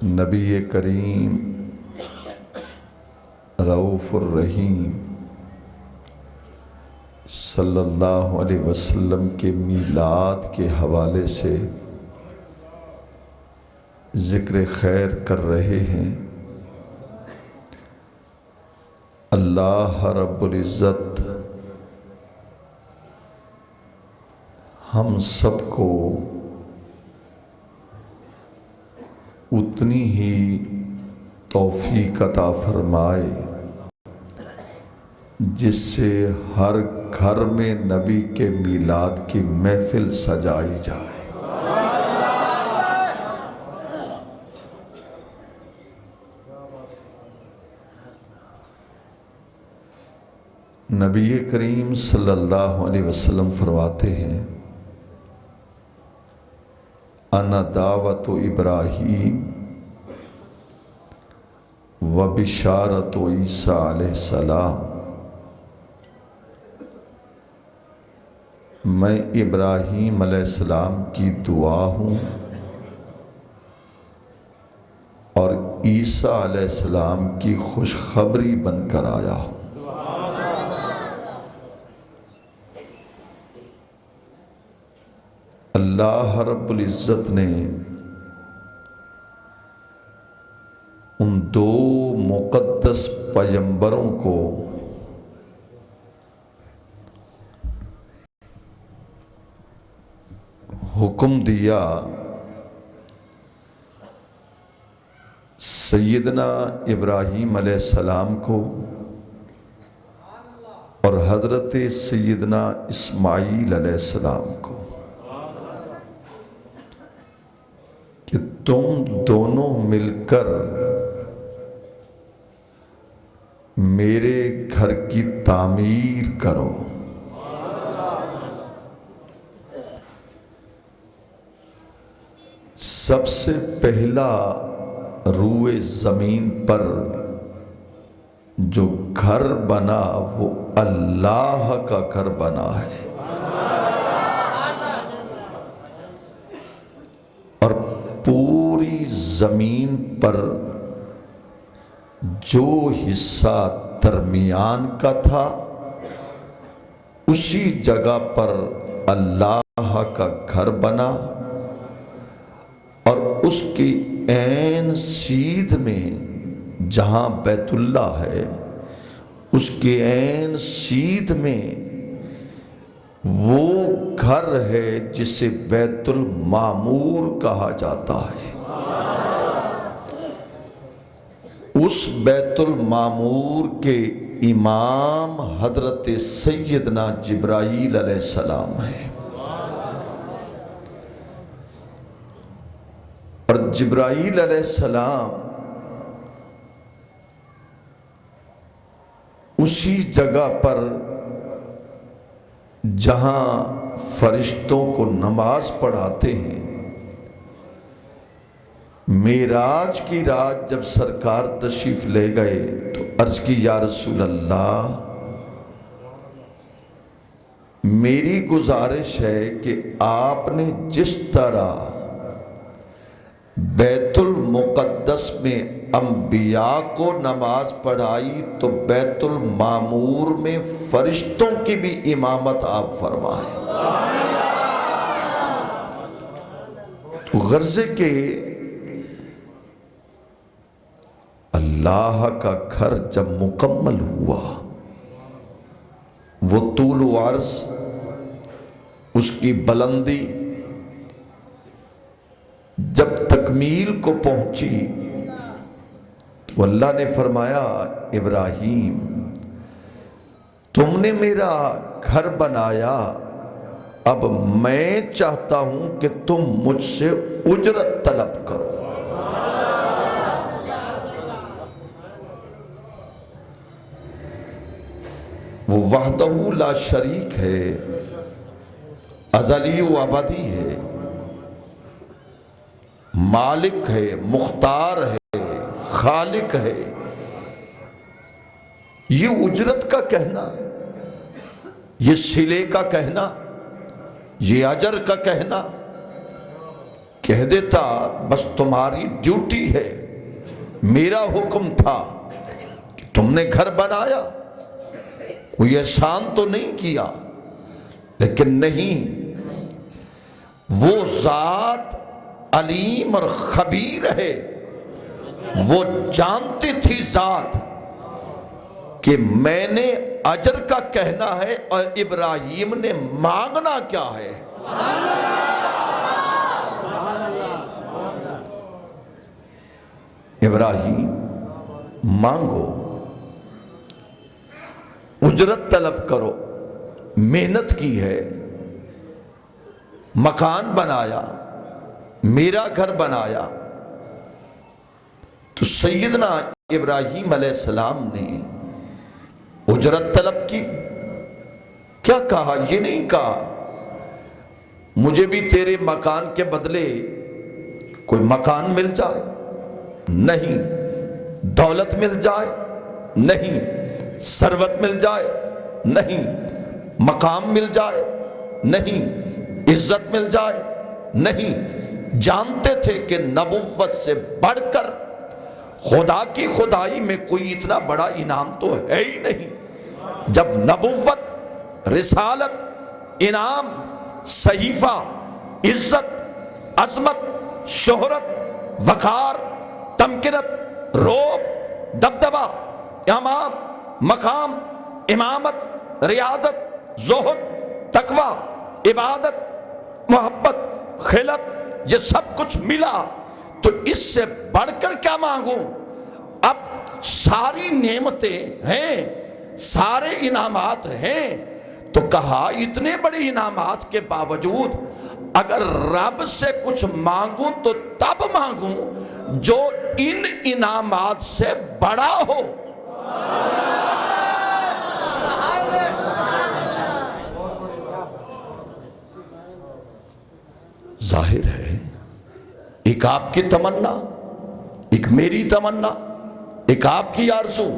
نبی کریم رؤوف الرحیم صلی اللہ علیہ وسلم کے میلاد کے حوالے سے ذکر خیر کر رہے ہیں۔ اللہ رب العزت ہم سب کو اتنی ہی توفیق عطا فرمائے جس سے ہر گھر میں نبی کے میلاد کی محفل سجائی جائے۔ نبی کریم صلی اللہ علیہ وسلم فرماتے ہیں انا دعوت ابراہیم و بشارت عیسیٰ علیہ السلام میں ابراہیم علیہ السلام کی دعا ہوں اور عیسیٰ علیہ السلام کی خوشخبری بن کر آیا ہوں۔ اللہ رب العزت نے ان دو مقدس پیغمبروں کو حکم دیا، سیدنا ابراہیم علیہ السلام کو اور حضرت سیدنا اسماعیل علیہ السلام کو، کہ تم دونوں مل کر میرے گھر کی تعمیر کرو۔ سب سے پہلا روئے زمین پر جو گھر بنا وہ اللہ کا گھر بنا ہے، اور پوری زمین پر جو حصہ درمیان کا تھا اسی جگہ پر اللہ کا گھر بنا، اور اس کی عین سیدھ میں جہاں بیت اللہ ہے اس کے عین سیدھ میں وہ گھر ہے جسے بیت المعمور کہا جاتا ہے۔ اس بیت المعمور کے امام حضرت سیدنا جبرائیل علیہ السلام ہیں، اور جبرائیل علیہ السلام اسی جگہ پر جہاں فرشتوں کو نماز پڑھاتے ہیں، معراج کی رات جب سرکار تشریف لے گئے تو عرض کی یا رسول اللہ، میری گزارش ہے کہ آپ نے جس طرح بیت المقدس میں انبیاء کو نماز پڑھائی تو بیت المعمور میں فرشتوں کی بھی امامت آپ فرمائیں۔ تو غرض کہ اللہ کا گھر جب مکمل ہوا، وہ طول و عرض، اس کی بلندی جب تکمیل کو پہنچی تو اللہ نے فرمایا ابراہیم تم نے میرا گھر بنایا، اب میں چاہتا ہوں کہ تم مجھ سے اجرت طلب کرو۔ وہ وحدہ لا شریک ہے، ازلی و ابدی ہے، مالک ہے، مختار ہے، خالق ہے۔ یہ اجرت کا کہنا، یہ صلے کا کہنا، یہ اجر کا کہنا، کہہ دیتا بس تمہاری ڈیوٹی ہے، میرا حکم تھا کہ تم نے گھر بنایا، کوئی احسان تو نہیں کیا، لیکن نہیں، وہ ذات علیم اور خبیر ہے، وہ جانتی تھی ذات کہ میں نے اجر کا کہنا ہے اور ابراہیم نے مانگنا کیا ہے۔ ابراہیم مانگو، اجرت طلب کرو، محنت کی ہے، مکان بنایا، میرا گھر بنایا۔ تو سیدنا ابراہیم علیہ السلام نے اجرت طلب کی۔ کیا کہا؟ یہ نہیں کہا مجھے بھی تیرے مکان کے بدلے کوئی مکان مل جائے، نہیں، دولت مل جائے، نہیں، ثروت مل جائے، نہیں، مقام مل جائے، نہیں، عزت مل جائے نہیں، جانتے تھے کہ نبوت سے بڑھ کر خدا کی خدائی میں کوئی اتنا بڑا انعام تو ہے ہی نہیں۔ جب نبوت، رسالت، انعام، صحیفہ، عزت، عظمت، شہرت، وقار، تمکنت، روب، دبدبہ، اعماد، مقام، امامت، ریاضت، زہد، تقوی، عبادت، محبت، خلت، یہ سب کچھ ملا تو اس سے بڑھ کر کیا مانگوں؟ اب ساری نعمتیں ہیں، سارے انعامات ہیں، تو کہا اتنے بڑے انعامات کے باوجود اگر رب سے کچھ مانگوں تو تب مانگوں جو ان انعامات سے بڑا ہو۔ ظاہر ہے ایک آپ کی تمنا، ایک میری تمنا، ایک آپ کی آرزو،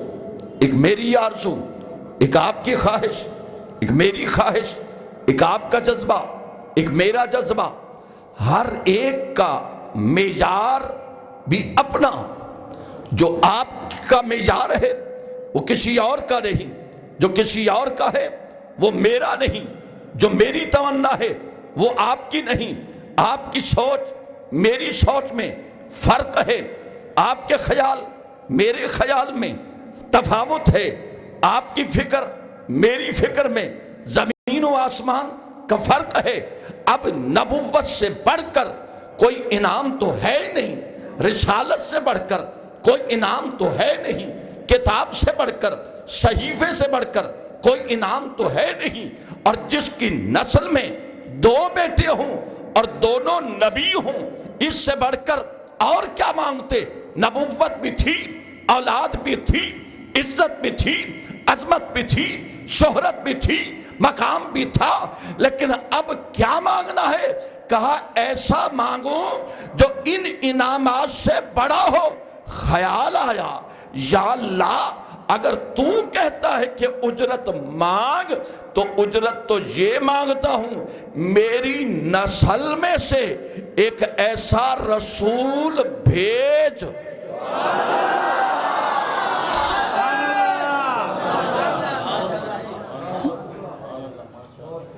ایک میری آرزو، ایک آپ کی خواہش، ایک میری خواہش، ایک آپ کا جذبہ، ایک میرا جذبہ، ہر ایک کا معیار بھی اپنا۔ جو آپ کا معیار ہے وہ کسی اور کا نہیں، جو کسی اور کا ہے وہ میرا نہیں، جو میری تمنا ہے وہ آپ کی نہیں۔ آپ کی سوچ میری سوچ میں فرق ہے، آپ کے خیال میرے خیال میں تفاوت ہے، آپ کی فکر میری فکر میں زمین و آسمان کا فرق ہے۔ اب نبوت سے بڑھ کر کوئی انعام تو ہے نہیں، رسالت سے بڑھ کر کوئی انعام تو ہے نہیں، کتاب سے بڑھ کر، صحیفے سے بڑھ کر کوئی انعام تو ہے نہیں۔ اور جس کی نسل میں 2 بیٹے ہوں اور دونوں نبی ہوں، اس سے بڑھ کر اور کیا مانگتے؟ نبوت بھی تھی، اولاد بھی تھی، عزت بھی تھی، عظمت بھی تھی، شہرت بھی تھی، مقام بھی تھا، لیکن اب کیا مانگنا ہے؟ کہا ایسا مانگو جو ان انعامات سے بڑا ہو۔ خیال آیا یا اللہ اگر تو کہتا ہے کہ اجرت مانگ تو اجرت تو یہ مانگتا ہوں، میری نسل میں سے ایک ایسا رسول بھیج۔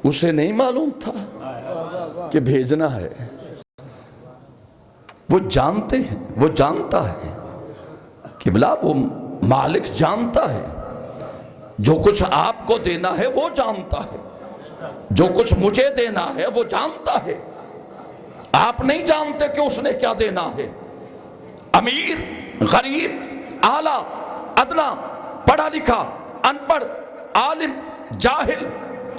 اسے نہیں معلوم تھا کہ بھیجنا ہے، وہ جانتے ہیں، وہ جانتا ہے قبلہ، وہ مالک جانتا ہے، جو کچھ آپ کو دینا ہے وہ جانتا ہے، جو کچھ مجھے دینا ہے وہ جانتا ہے۔ آپ نہیں جانتے کہ اس نے کیا دینا ہے۔ امیر، غریب، اعلیٰ، ادنا، پڑھا لکھا، ان پڑھ، عالم، جاہل،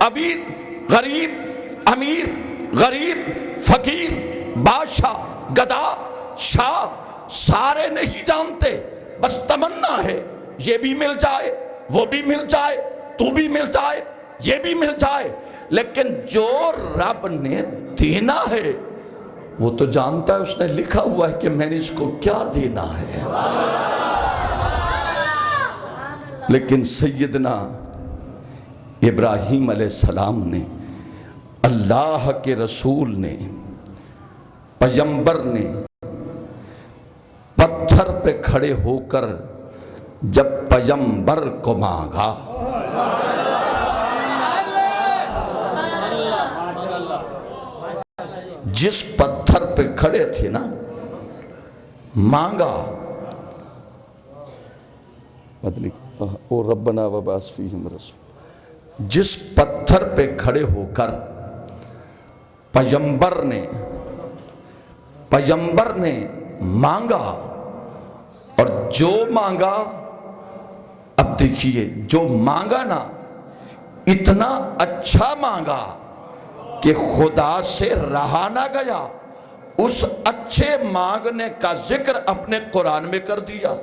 عبید، غریب، امیر، غریب، فقیر، بادشاہ، گدا، شاہ، سارے نہیں جانتے، بس تمنا ہے یہ بھی مل جائے، وہ بھی مل جائے، تو بھی مل جائے، یہ بھی مل جائے۔ لیکن جو رب نے دینا ہے وہ تو جانتا ہے، اس نے لکھا ہوا ہے کہ میں نے اس کو کیا دینا ہے۔ لیکن سیدنا ابراہیم علیہ السلام نے، اللہ کے رسول نے، پیغمبر نے پتھر پہ کھڑے ہو کر جب پیغمبر کو مانگا، جس پتھر پہ کھڑے تھے نا، مانگا، او ربنا وبعث فیہم رسول، جس پتھر پہ کھڑے ہو کر پیغمبر نے مانگا، اور جو مانگا، اب دیکھیے جو مانگا نا اتنا اچھا مانگا کہ خدا سے رہا نہ گیا، اس اچھے مانگنے کا ذکر اپنے قرآن میں کر دیا۔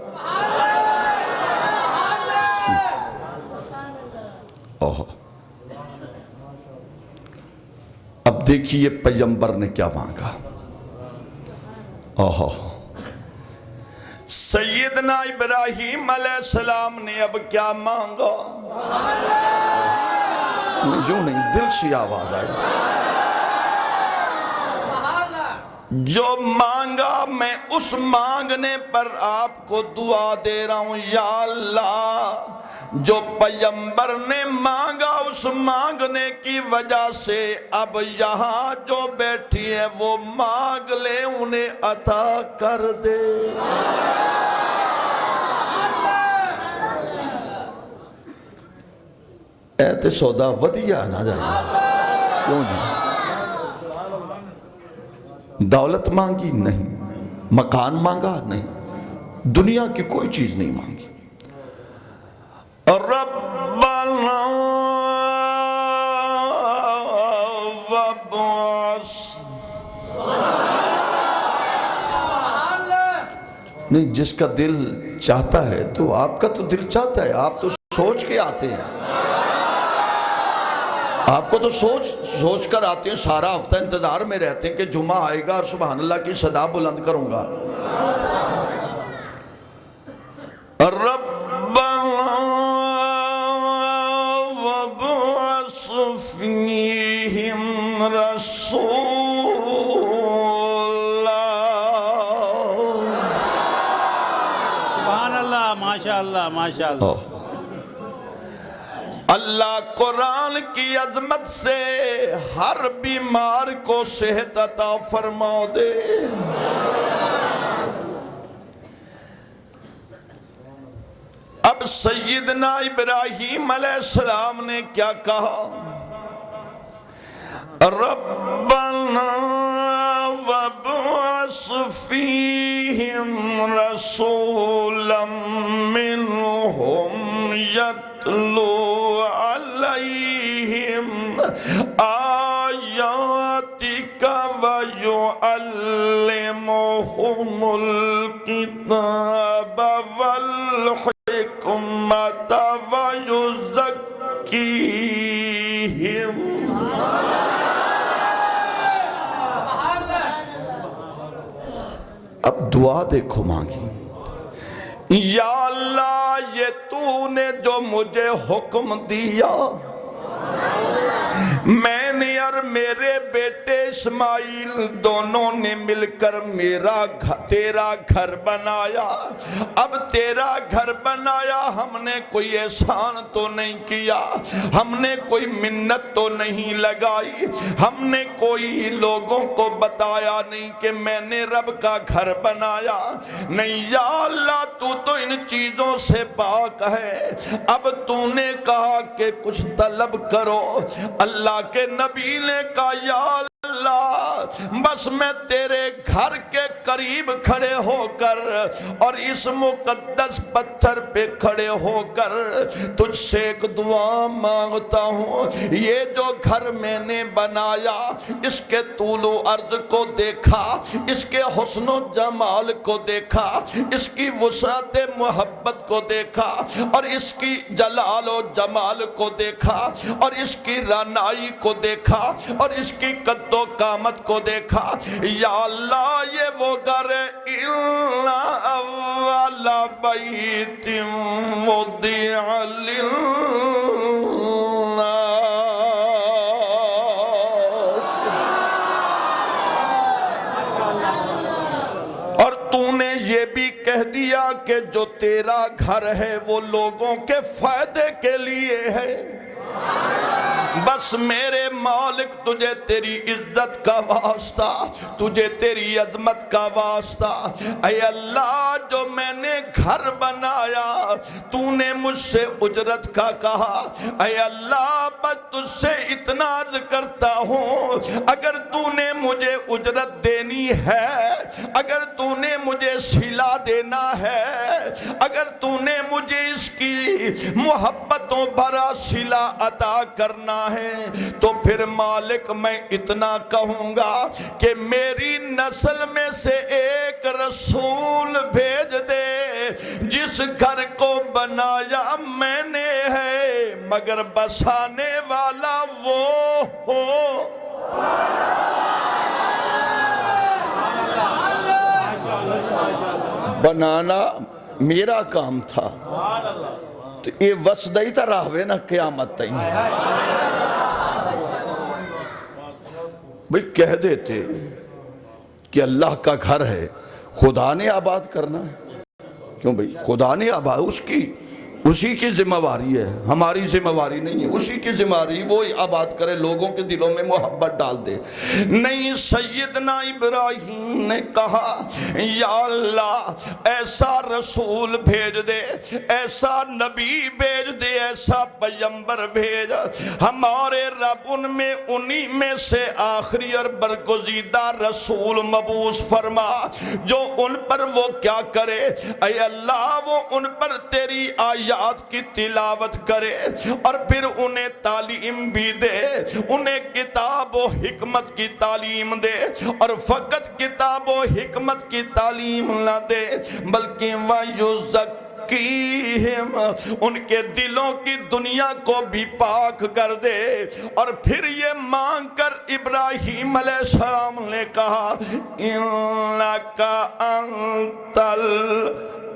اب دیکھیے پیغمبر نے کیا مانگا۔ سیدنا ابراہیم علیہ السلام نے اب کیا مانگا؟ یوں نہیں، دل سے آواز آئی. جو مانگا میں اس مانگنے پر آپ کو دعا دے رہا ہوں. یا اللہ جو پیغمبر نے مانگا اس مانگنے کی وجہ سے اب یہاں جو بیٹھی ہے وہ مانگ لے انہیں عطا کر دے. ایتے سودا ودیا نہ جائے. کیوں جی؟ دولت مانگی نہیں، مکان مانگا نہیں، دنیا کی کوئی چیز نہیں مانگی. ربنا وابعث نہیں، جس کا دل چاہتا ہے تو آپ کا تو دل چاہتا ہے، آپ تو سوچ کے آتے ہیں، آپ کو تو سوچ کر آتے ہیں. سارا ہفتہ انتظار میں رہتے ہیں کہ جمعہ آئے گا اور سبحان اللہ کی صدا بلند کروں گا. ربنا وابعث فیہم رسولا. سبحان اللہ، ماشاءاللہ ماشاءاللہ. اللہ قرآن کی عظمت سے ہر بیمار کو صحت عطا فرما دے. اب سیدنا ابراہیم علیہ السلام نے کیا کہا؟ ربنا وابعث فیہم رسولا منہم یتلو علیہم آیاتک ویعلمہم الکتاب والحکمت ویزکیہم. اب دعا دیکھو مانگی. یا اللہ یہ تو نے جو مجھے حکم دیا، میں نے اور میرے بیٹے اسماعیل دونوں نے مل کر تیرا گھر بنایا. اب تیرا گھر بنایا، ہم نے کوئی احسان تو نہیں کیا، ہم نے کوئی منت تو نہیں لگائی، ہم نے کوئی لوگوں کو بتایا نہیں کہ میں نے رب کا گھر بنایا. نہیں یا اللہ تو ان چیزوں سے پاک ہے. اب تو نے کہا کہ کچھ طلب کرو. اللہ کے نبی نے کہا یا اللہ بس میں تیرے گھر کے قریب کھڑے ہو کر اور اس مقدس پتھر پہ کھڑے ہو کر تجھ سے ایک دعا مانگتا ہوں. یہ جو گھر میں نے بنایا اس کے طول و عرض کو دیکھا، اس کے حسن و جمال کو دیکھا، اس کی وسعت محبت کو دیکھا اور اس کی جلال و جمال کو دیکھا اور اس کی رانائی کو دیکھا اور اس کی قد و قامت کو دیکھا. یا اللہ یہ وہ گھر اِنَّ أَوَّلَ بَيْتٍ وُضِعَ لِلنَّاسِ. اور تو نے یہ بھی کہہ دیا کہ جو تیرا گھر ہے وہ لوگوں کے فائدے کے لیے ہے. بس میرے مالک تجھے تیری عزت کا واسطہ، تجھے تیری عظمت کا واسطہ، اے اللہ جو میں نے گھر بنایا تو نے مجھ سے اجرت کا کہا. اے اللہ بس تجھ سے اتنا عرض کرتا ہوں اگر تو نے مجھے اجرت دینی ہے، اگر تو نے مجھے صلہ دینا ہے، اگر تو نے مجھے اس کی محبتوں بھرا صلہ عطا کرنا ہے تو پھر مالک میں اتنا کہوں گا کہ میری نسل میں سے ایک رسول بھیج دے جس گھر کو بنایا میں نے ہے مگر بسانے والا وہ ہو. بنانا میرا کام تھا تو یہ وسدائی تا راہوے نا قیامت تائیں. بھئی کہہ دیتے کہ اللہ کا گھر ہے، خدا نے آباد کرنا ہے. کیوں بھئی؟ خدا نے آباد، اسی کی ذمہ واری ہے، ہماری ذمہ واری نہیں ہے. اسی کی ذمہ واری، وہ آباد کرے، لوگوں کے دلوں میں محبت ڈال دے. نہیں، سیدنا ابراہیم نے کہا یا اللہ ایسا رسول بھیج دے، ایسا نبی بھیج دے، ایسا پیغمبر بھیج، ہمارے رب ان میں انہی میں سے آخری اور برگزیدہ رسول مبعوث فرما جو ان پر وہ کیا کرے، اے اللہ وہ ان پر تیری آیات کی تلاوت کرے اور پھر انہیں تعلیم بھی دے، انہیں کتاب و حکمت کی تعلیم دے، اور فقط کتاب و حکمت کی تعلیم نہ دے بلکہ ان کے دلوں کی دنیا کو بھی پاک کر دے. اور پھر یہ مانگ کر ابراہیم علیہ السلام نے کہا اِنَّكَ أَنْتَ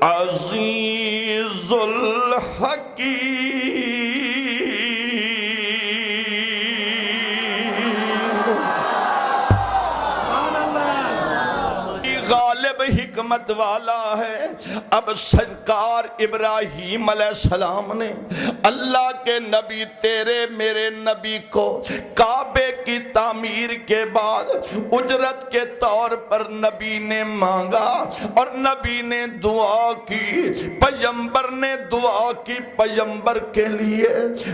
العزیز الحکیم. غالب حکمت والا ہے. اب سرکار ابراہیم علیہ السلام نے اللہ کے نبی تیرے میرے نبی کو کعبے کی تعمیر کے بعد اجرت کے طور پر نبی نے مانگا اور نبی نے دعا کی، پیغمبر نے دعا کی پیغمبر کے لیے،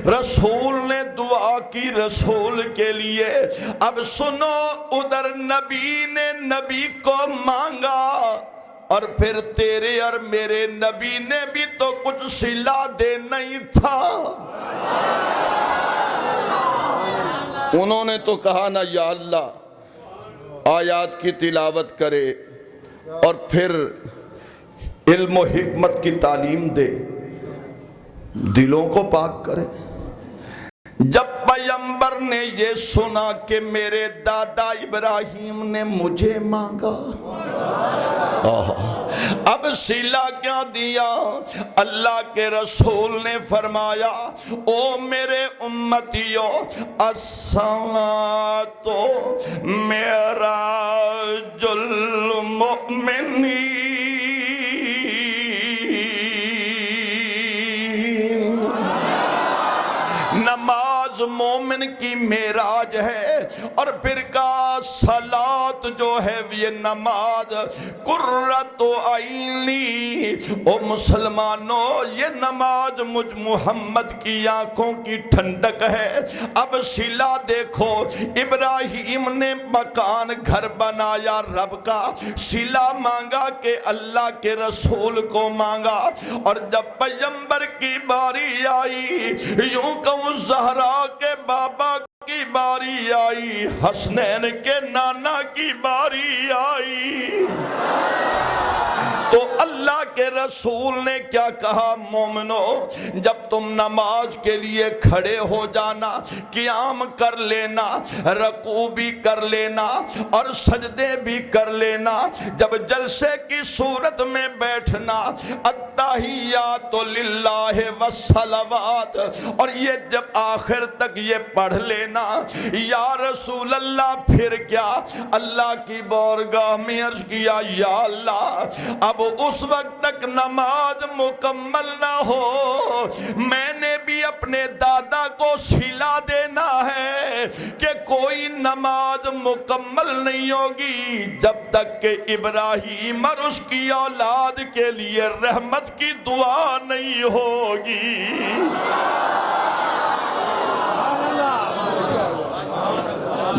رسول نے دعا کی رسول کے لیے. اب سنو، ادھر نبی نے نبی کو مانگا اور پھر تیرے اور میرے نبی نے بھی تو کچھ صلہ دینا ہی تھا. انہوں نے تو کہا نا یا اللہ آیات کی تلاوت کرے اور پھر علم و حکمت کی تعلیم دے، دلوں کو پاک کرے. جب پیغمبر نے یہ سنا کہ میرے دادا ابراہیم نے مجھے مانگا، اب صلہ کیا دیا؟ اللہ کے رسول نے فرمایا او میرے امتیو الصلاۃ معراج المؤمنین، نماز مومن کی معراج ہے. اور پھر کہا صلات جو ہے یہ نماز قرۃ عینی، او مسلمانوں یہ نماز مجھ محمد کی آنکھوں کی ٹھنڈک ہے. اب صلہ دیکھو، ابراہیم نے مکان گھر بنایا رب کا، صلہ مانگا کہ اللہ کے رسول کو مانگا. اور جب پیغمبر کی باری آئی، یوں کہوں زہرا کے بابا کی باری آئی، حسنین کے نانا کی باری آئی، تو اللہ کے رسول نے کیا کہا؟ مومنو جب تم نماز کے لیے کھڑے ہو جانا، قیام کر لینا، رکوع بھی کر لینا اور سجدے بھی کر لینا. جب جلسے کی صورت میں بیٹھنا، التحیات للہ والصلوات، اور یہ جب آخر تک یہ پڑھ لینا. یا رسول اللہ پھر کیا؟ اللہ کی بارگاہ میں عرض کیا یا اللہ اب اس وقت تک نماز مکمل نہ ہو، میں نے بھی اپنے دادا کو صلہ دینا ہے کہ کوئی نماز مکمل نہیں ہوگی جب تک کہ ابراہیم اور اس کی اولاد کے لیے رحمت کی دعا نہیں ہوگی.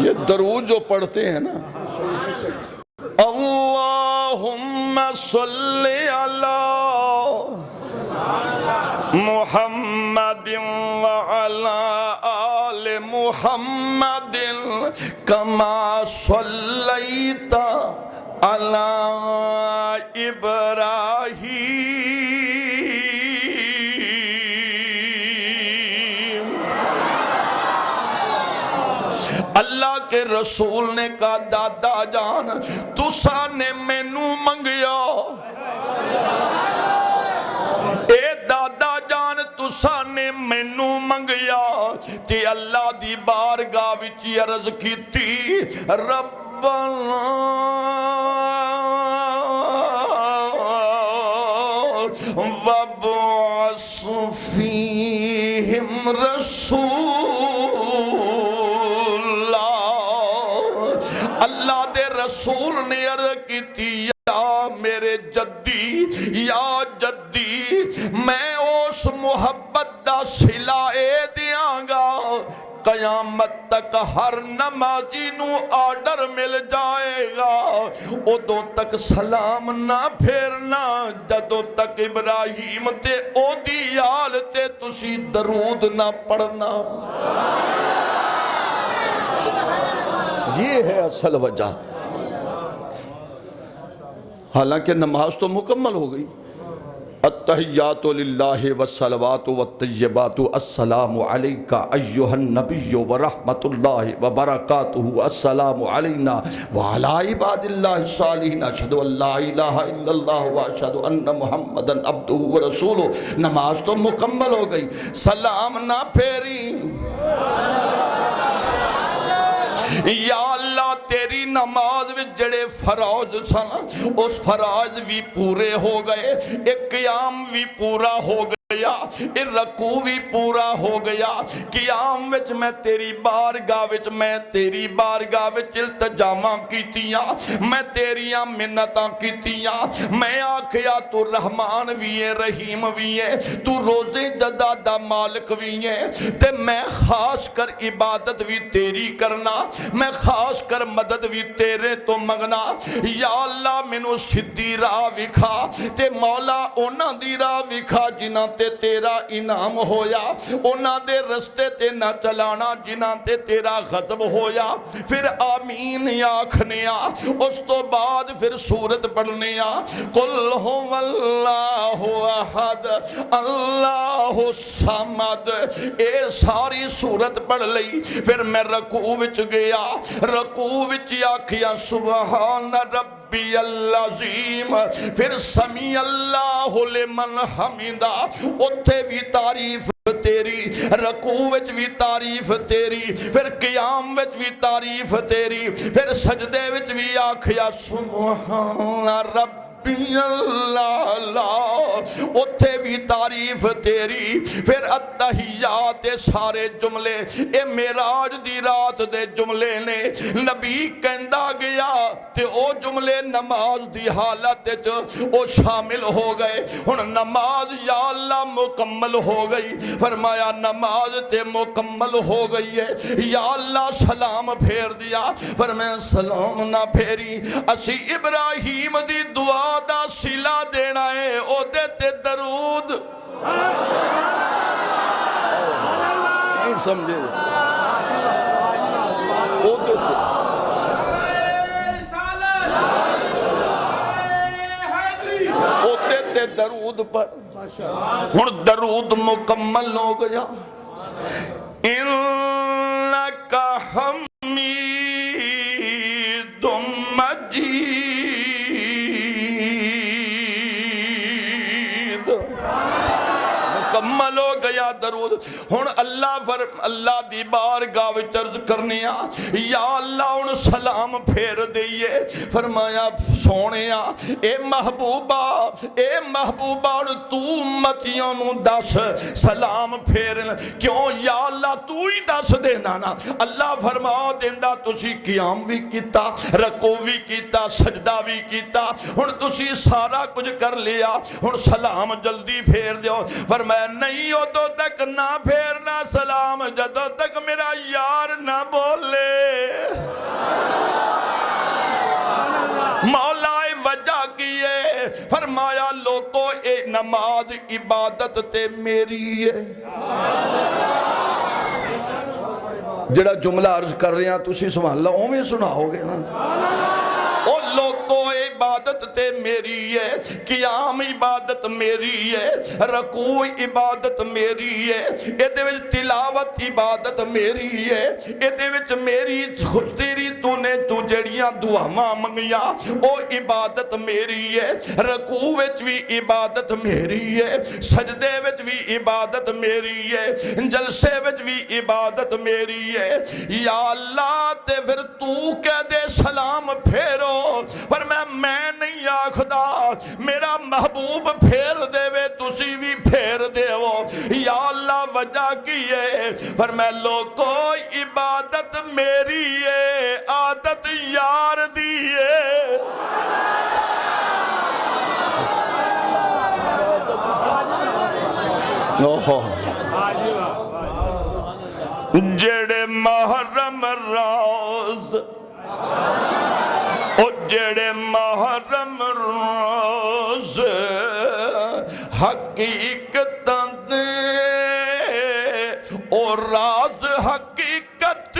یہ درود جو پڑھتے ہیں نا، اللہم صلی علی محمد وعلی آل محمد کما صلیت علی ابراہیم. اللہ کے رسول نے کہا دادا جان تسا نے مینوں منگیا، اے دادا جان موسیٰ نے مینوں منگیا تے اللہ دی بارگاہ وچ عرض کیتی ربنا وابعث فیہم رسولا اللہ دے رسول نے عرض کیتی یا میرے جدی یا جدی میں اس محبت دا صلہ دیاں گا قیامت تک ہر نمازی نو آرڈر مل جائے گا ادوں تک سلام نہ پھیرنا جدوں تک ابراہیم تے او دی آل تے تسی درود نہ پڑھنا یہ ہے اصل وجہ حالانکہ نماز تو مکمل ہو گئی التحیات للہ والصلوات والطیبات السلام علیکہ ایہا النبی ورحمت اللہ وبرکاتہ السلام علینا وعلی عباد اللہ الصالحین اشہد ان لا الہ الا اللہ واشہد ان محمدًا عبدہ ورسولہ نماز تو مکمل ہو گئی سلام نہ پھیری یا اللہ تیری نماز میں جڑے فراز سن اس فراز بھی پورے ہو گئے ایک قیام بھی پورا ہو گیا رکوع بھی پورا ہو گیا قیام وچ میں تیری بارگاہ وچ میں تیری بارگاہ وچ التجاواں کیتیاں میں تیریاں منتاں کیتیاں میں آکھیا تو رحمان بھی ہے رحیم بھی ہے تو روزے جزا دا مالک بھی ہے تے میں خاص کر عبادت بھی تیری کرنا میں خاص کر مدد بھی تیرے تو منگنا یا اللہ مینوں سیدھی راہ وکھا تے مولا انہاں دی راہ وکھا جنہاں تے تیرا انعام ہویا انہاں دے رستے تے نہ چلانا جنہاں تے تیرا غضب ہویا پھر آمین آکھنیا اس تو بعد پھر سورت پڑھنیا قل هو اللہ احد اللہ الصمد اے ساری سورت پڑھ لئی پھر میں رکوع وچ گیا رکوع وچ آکھیا سبحان ربی العظیم پھر سمیع اللہ لمن حمدہ اتھے بھی تعریف تیری رکوع وچ بھی تعریف تیری پھر قیام وچ بھی تعریف تیری پھر سجدے وچ بھی آکھیا سبحان ربی اللہ اتھے بھی تعریف تیری پھر التحیات سارے جملے اے معراج دی رات دے جملے نے نبی کہندا گیا تے او جملے نماز دی حالت او شامل ہو گئے ہن نماز یا اللہ مکمل ہو گئی فرمایا نماز تے مکمل ہو گئی ہے یا اللہ سلام پھیر دیا فرمایا سلام نہ پھیری اسی ابراہیم دی دعا دا صلہ دینا ہے او دیتے درود نہیں سمجھے او دیتے او دیتے درود پر ہن درود مکمل ہو گیا انکا حمید مجید مکمل ہو گیا درود ہن اللہ دی بارگاہ وچ عرض کرنیا یا اللہ ہن سلام پھیر دئیے فرمایا سونیا اے محبوبہ ہن تو امتیاں نو دس سلام پھیرن کیوں یا اللہ تو ہی دس دینا نا اللہ فرما دیندا تسی قیام بھی کیتا رکوع بھی کیتا سجدہ بھی کیتا ہن تسی سارا کچھ کر لیا ہن سلام جلدی پھیر دیو فرمایا نہیں ادو تک نہ پھیرنا سلام جدو تک میرا یار نہ بولے مولا وجہ کیے فرمایا لوگو اے نماز عبادت تے میری ہے جڑا جملہ عرض کر رہے ہیں تسی سبحان اللہ اوویں سناؤ گے نا او لوگو عبادت تے میری ہے، قیام عبادت میری ہے، رکوع عبادت میری ہے، ایدے وچ تلاوت عبادت میری ہے، ایدے وچ میری تیری تو نے تو جڑیاں دعاواں منگیاں او عبادت میری ہے، رکوع وچ بھی عبادت میری ہے، سجدے وچ بھی عبادت میری ہے، جلسے وچ بھی عبادت میری ہے۔ یا اللہ تے پھر تو کہہ دے سلام پھیرو، پر میں نہیں آکھدا، میرا محبوب پھیر دے وے تسی بھی پھیر دے ہو۔ یا اللہ وجہ کی ہے، پر میں لوگو عبادت میری ہے، عادت یار دی ہے۔ جڑے محرم راز، او جڑے محرم راز حقیقت دے، او راز حقیقت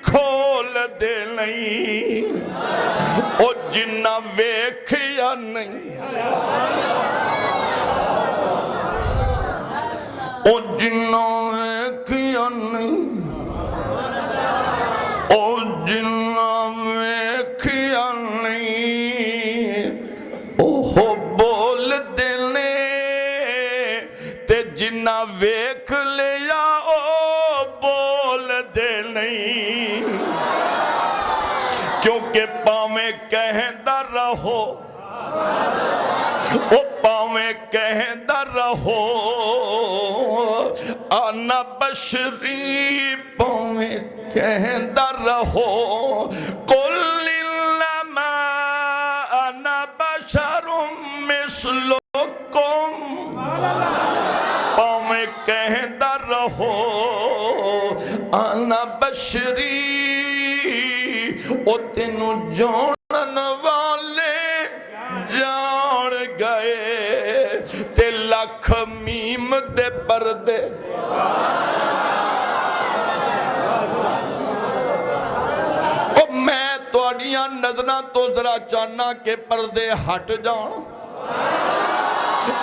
کھول دے نہیں، او جنہ ویکھیا نہیں، او جنہ ویکھیا نہیں، او جنہ ویکھیا نہیں، اوہ بول دینے تے جنہ ویکھ لیا او بول دے نہیں، کیونکہ پاویں کہندہ رہو، او پاویں کہندہ رہو، آنا بشری پاویں کہندہ رہو، قل انما انا بشر مثلکم، پاویں کہندہ رہو آنا بشری، او تینو جانن والے جان گئے، تے لکھ میم دے پردے، او میں تواڈیاں نظراں تو ذرا چاہنا کہ پردے ہٹ جان،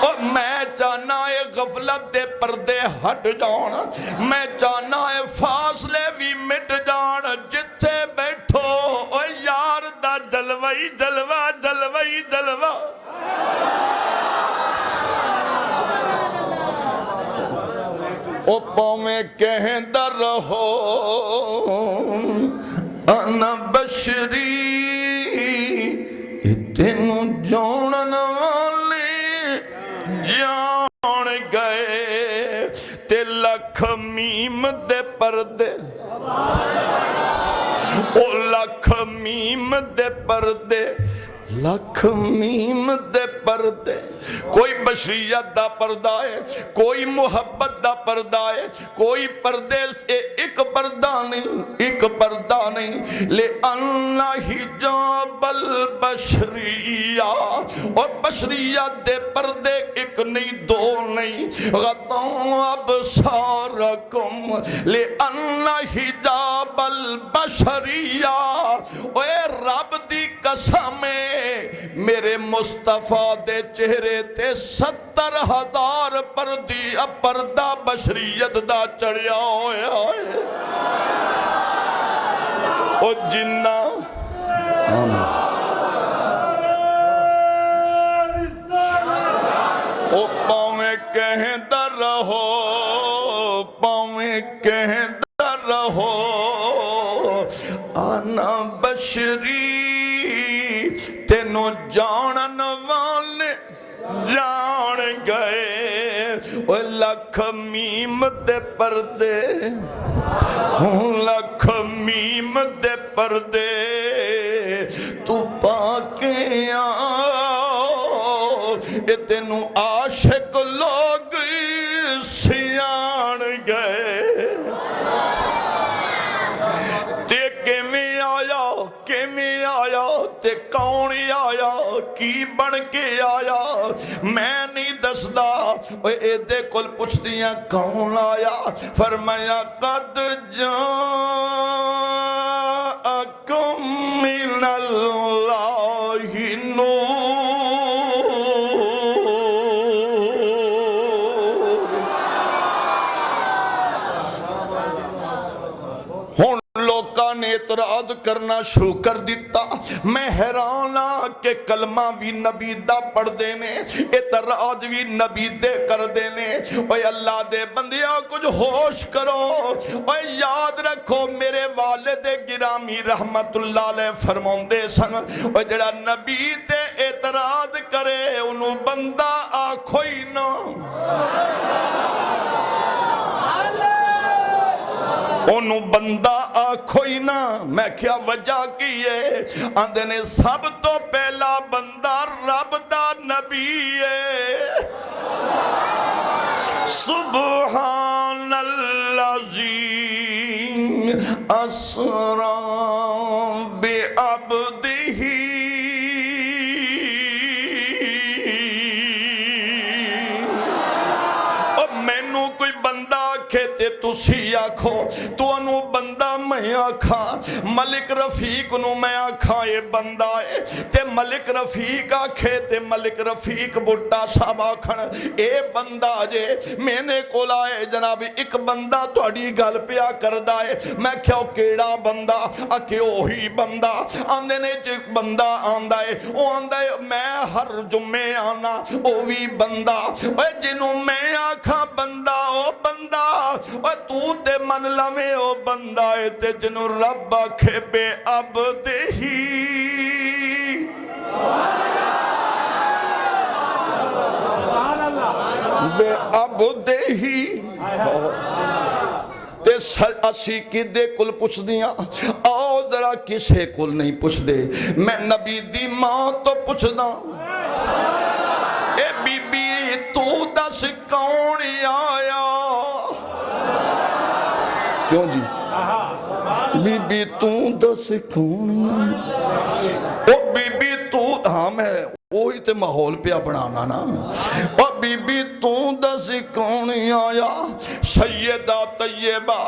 اور میں چاہنا ہے غفلت دے پردے ہٹ جان، میں چاہنا ہے فاصلے بھی مٹ جان، جتھے بیٹھو او یار دا جلوئی جلوہ جلوئی جلوہ، او پاویں کہندہ رہو انا بشری، تینو جانن والے جان گئے، تے لکھ میم دے پردے، او لکھ میم دے پردے، لکھ میم دے پردے، کوئی بشریت دا پردہ ہے، کوئی محبت دا پردہ ہے، کوئی پردے ایک پردہ نہیں، ایک پردہ نہیں، لِأَنَّ حِجَابَ الْبَشْرِيَّةِ، اور بشریت دے پردے ایک نہیں دو نہیں، غَطَوْا أَبْصَارَكُمْ لِأَنَّ حِجَابَ الْبَشْرِيَّةِ، اے رب دی قسم میرے مصطفیٰ دے چہرے تے 70,000 پردہ بشریت دا چڑھیا ہویا ہے، او جنہ او پاویں کہندہ رہو، پاویں کہندہ رہو آنا بشری، تینو جانن والے جان گئے، او لکھ میم دے پردے، لکھ میم دے پردے، تو پاکے اے تینو عاشق لوگ سیان گئے، کیویں آیا تے کون آیا، کی بن کے آیا، میں نہیں دسدا، اے دے کول پوچھ دیاں کون آیا، فرمایا قد جاءکم من اللہ اعتراض کرنا شروع کر دیتا. میں حیران ہاں کہ کلمہ بھی نبی دا پڑھ دینے, اعتراض بھی نبی دے کر دینے. اوے اللہ دے بندیاں کچھ ہوش کرو. اوے یاد رکھو میرے والد گرامی رحمت اللہ علیہ فرماندے سن, اوے جڑا نبی تے اعتراض کرے انہوں بندہ آکھو ہی نہ. انہوں بندہ آکھو ہی نہ. میں کیا وجہ کی ہے؟ آندے نے سب تو پہلا بندہ رب دا نبی ہے. سبحان الذی اسرا بعبدہ. مینوں کوئی بندہ آکھے تے تسی آکھو, تو انہوں بندہ میں آکھا. ملک رفیق انہوں میں آکھا یہ بندہ ہے, تے ملک رفیق آکھے تے ملک رفیق بٹا صاحب آکھن اے بندہ جے. میں نے کول آئے جناب ایک بندہ توڑی گل پیا کردہ ہے. میں کہو کیڑا بندہ؟ آکھے اوہی بندہ. آندے نے ایک بندہ آندہ ہے, وہ آندہ ہے میں ہر جمعے آنا, اوہی بندہ. اے جنہوں میں آکھا بندہ او بندہ, اے تو تے من لوے او بندہ ہے, تے جنہوں رب آکھے بے عبدہی. بے عبدہی تے اسی کدے کل پوچھ دیاں, آؤ ذرا کسے کل نہیں پوچھ دے. میں نبی دی ماں تو پوچھ دا, اے بی بی تو دس کون آیا؟ کیوں جی بی بی تو دس کون آیا؟ او بی بی تو, ہاں میں وہی تے ماحول پہ بنانا نا. اور بی بی تو دس کون آیا؟ سیدہ طیبہ.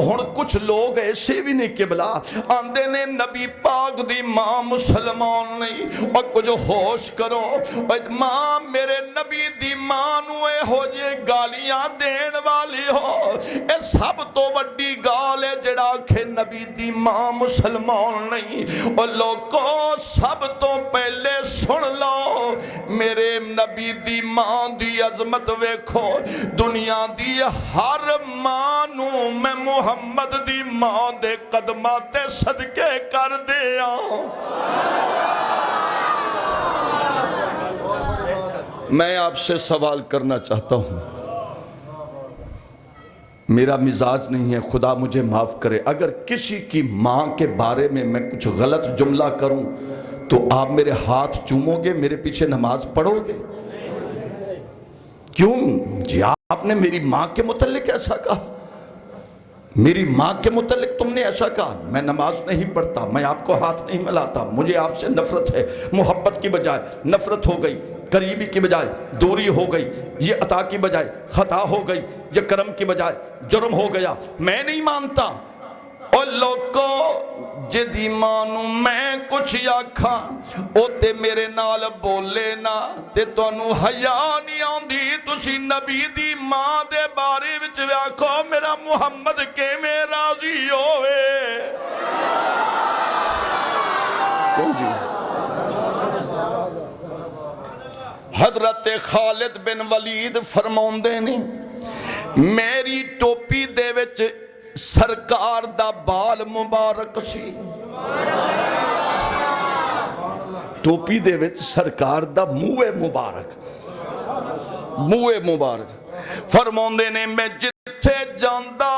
اور کچھ لوگ ایسے بھی نہیں قبلہ آندے نے نبی پاک دی ماں مسلمان نہیں. اور کچھ ہوش کرو, ماں میرے نبی دی ماں نوے ہو جے گالیاں دین والی ہو, اے سب تو وڈی گال ہے جڑا کہ نبی دی ماں مسلمان نہیں. اور لوگوں سب تو پہلے سن لو, میرے نبی دی ماں دی عظمت ویکھو. دنیا دی ہر ماں نو میں محمد دی ماں دے قدمات صدقے کر دیا. میں آپ سے سوال کرنا چاہتا ہوں, میرا مزاج نہیں ہے, خدا مجھے معاف کرے. اگر کسی کی ماں کے بارے میں کچھ غلط جملہ کروں تو آپ میرے ہاتھ چومو گے, میرے پیچھے نماز پڑھو گے؟ کیوں جی آپ نے میری ماں کے متعلق ایسا کہا, میری ماں کے متعلق تم نے ایسا کہا. میں نماز نہیں پڑھتا, میں آپ کو ہاتھ نہیں ملاتا, مجھے آپ سے نفرت ہے. محبت کی بجائے نفرت ہو گئی, قریبی کی بجائے دوری ہو گئی, یہ عطا کی بجائے خطا ہو گئی, یہ کرم کی بجائے جرم ہو گیا. میں نہیں مانتا. اور لوگوں جدی مانو میں کچھ آکھا او تے میرے نال بولے نا, تے تانوں حیا نہیں آندی. تسی نبی دی ماں دے بارے وچ آکھو میرا محمد کیویں راضی ہوئے. کیوں جی حضرت خالد بن ولید فرماندے نے میری ٹوپی دے وچ سرکار دا بال مبارک سی. ٹوپی دے وچ سرکار دا موے مبارک, موے مبارک. فرماندے نے میں جتھے جاندا,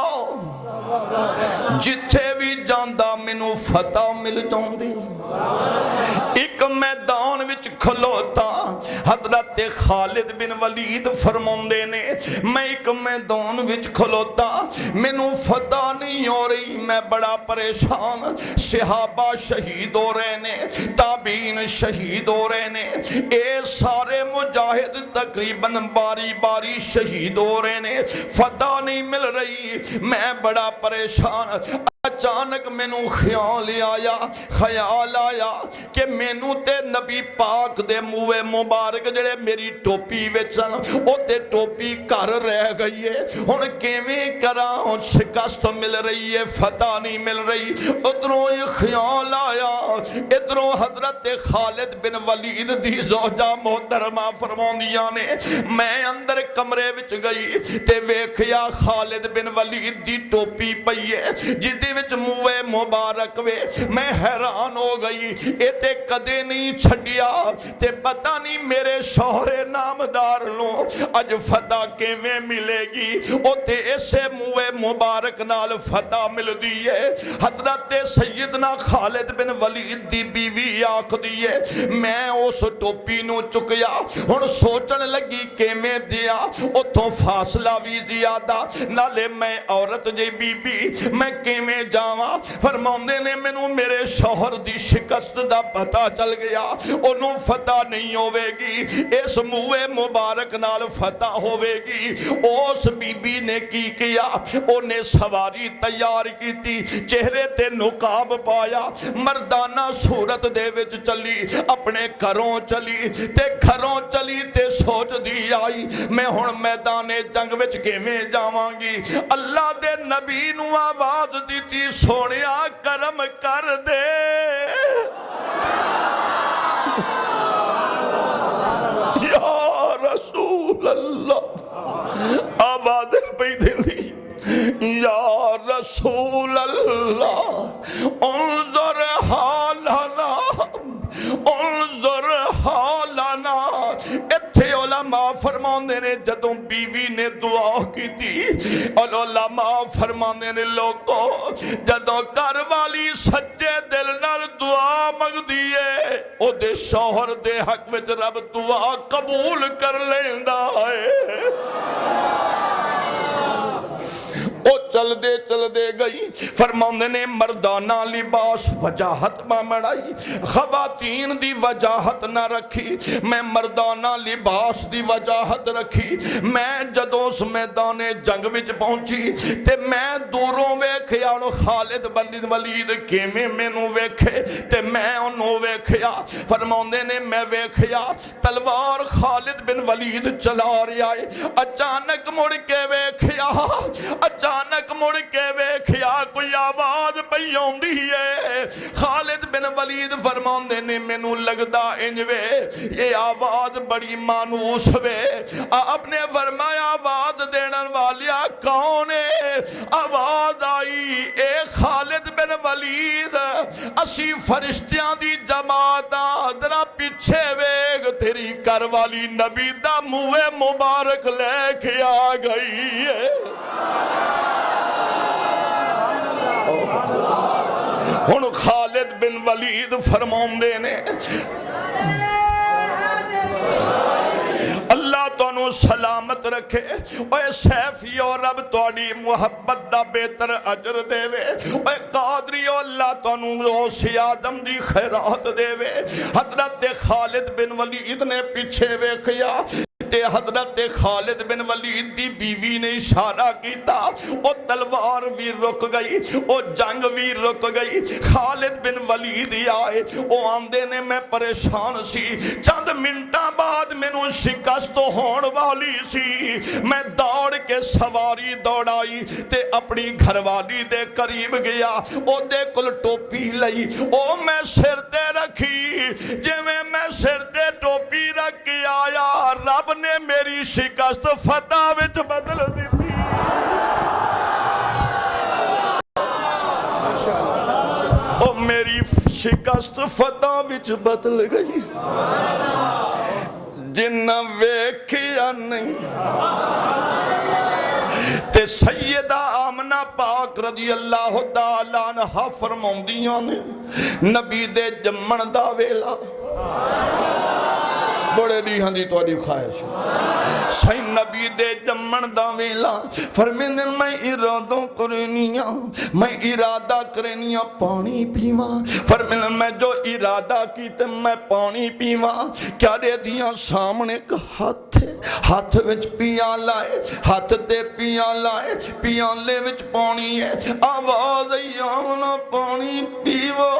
جتھے بھی جاندا مینوں فتح مل جاندی. ایک میدان وچ کھلوتا حضرت خالد بن ولید فرماندے نے میں ایک میدان وچ کھلوتا, مینوں فتح نہیں ہو رہی, میں بڑا پریشان. صحابہ شہید ہو رہے نے, تابعین شہید ہو رہے نے, اے سارے مجاہد تقریباً باری باری شہید ہو رہے نے, فتح نہیں مل رہی. میں بڑا پریشان. اچانک مینوں خیال آیا کہ مینوں تے نبی پاک دے منہ مبارک جڑے میری ٹوپی وچن او تے ٹوپی گھر رہ گئی ہے، ہن کیویں کراں؟ ہن شکست مل رہی ہے، فتح نہیں مل رہی۔ ادھروں یہ خیال آیا، ادھروں حضرت خالد بن ولید دی زوجہ محترمہ فرماندیاں نے میں اندر کمرے وچ گئی تے ویکھیا خالد بن ولید دی ٹوپی پئی ہے جدی وچ منہ مبارک وے۔ میں حیران ہو گئی، اے تے کدے نہیں چھڈیا تے پتہ نہیں میرے شوہر نامدار نو اج فتح کیویں ملے گی؟ او تے اسے منہ مبارک نال فتح مل دی ہے۔ حضرت سیدنا خالد بن ولید دی بیوی آکھ دی ہے میں اس ٹوپی نو چکیا، ہن سوچن لگی کیویں دیا، اتھوں فاصلہ بھی زیادہ، نالے میں عورت جی بی بی میں کیویں جاواں؟ فرماندے نے مینوں میرے شوہر دی شکست دا پتہ چل گیا، انہوں فتح نہیں ہوے گی، اس منہ مبارک نال فتح ہوے گی۔ اس بی بی نے کی کیا؟ انہیں سواری تیار کی تھی، چہرے تے نقاب پایا، مردانہ صورت دے وچ چلی، اپنے گھروں چلی تے سوچ دی آئی میں ہن میدان جنگ وچ کیویں جاواں گی؟ اللہ دے نبی نو آواز دیتی سونیا کرم کر دے، یا رسول اللہ، آواز پہ دلی یا رسول اللہ انظر حالنا انظر حالنا۔ اتھے علماء فرماندے نے جدوں بیوی نے دعا کی تھی، علماء فرماندے نے لوگوں جدوں گھر والی سچے دل نال دعا منگ دیئے او دے شوہر دے حق وچ رب دعا قبول کر لیندا ہے۔ او چل دے گئی، فرماندے نے مردانہ لباس وجاہت میں مڑائی، خواتین دی وجاہت نہ رکھی، میں مردانہ لباس دی وجاہت رکھی۔ میں جدوں اس میدان جنگ وچ پہنچی تے میں دوروں ویکھیا خالد بن ولید کیویں مینوں ویکھے تے میں انہوں ویکھیا۔ فرماندے نے میں ویکھیا تلوار خالد بن ولید چلا رہا ہے، اچانک مڑ کے ویکھیا ویکھیا کوئی آواز پئی آوندی ہے۔ خالد بن ولید فرماندے نے مینوں لگدا انج وے یہ آواز بڑی مانوس وے۔ آپ نے فرمایا آواز دینن والیا کون ہے؟ آواز آئی اے خالد بن ولید اسی فرشتیاں دی جماعت ذرا پیچھے ویکھ تیری گھر والی نبی دا منہ مبارک لے کے آ گئی ہے۔ ہن خالد بن ولید فرماندے نے اللہ تانوں سلامت رکھے، اے سیفیو رب تواڈی محبت دا بہتر اجر دے وے، اے قادریو اللہ تانوں غوث آدم دی خیرات دے وے۔ حضرت خالد بن ولید نے پیچھے ویکھیا تے حضرت خالد بن ولید دی بیوی نے اشارہ کیتا، او تلوار بھی رک گئی، او جنگ بھی رک گئی۔ خالد بن ولید آئے، او آندے نے میں پریشان سی، چند منٹاں بعد مینوں شکست ہون والی سی۔ میں دوڑ کے سواری دوڑائی تے اپنی گھر والی دے قریب گیا، او دے کل ٹوپی لئی، او میں سر تے رکھی، جویں میں سر تے ٹوپی رکھ کے آیا رب نے میری شکست فتح وچ بدل دیتی۔ او میری شکست فتح وچ بدل گئی، جنہ ویکھیا نہیں۔ تے سیدہ آمنہ پاک رضی اللہ تعالیٰ عنہ فرماندیاں نے نبی دے جمن دا ویلا بڑے دیہاں دی تو خواہش سی نبی دے جمن دا ویلا فرمیندے میں ارادوں کرنیاں میں ارادہ کرنیاں پانی پیواں فرمیندے میں جو ارادہ کیتے میں پانی پیواں کیا دے دیاں سامنے ایک ہاتھ وچ پیاں لائے ہاتھ تے پیاں لائے پیالے وچ پانی ہے آواز آمنا پانی پیو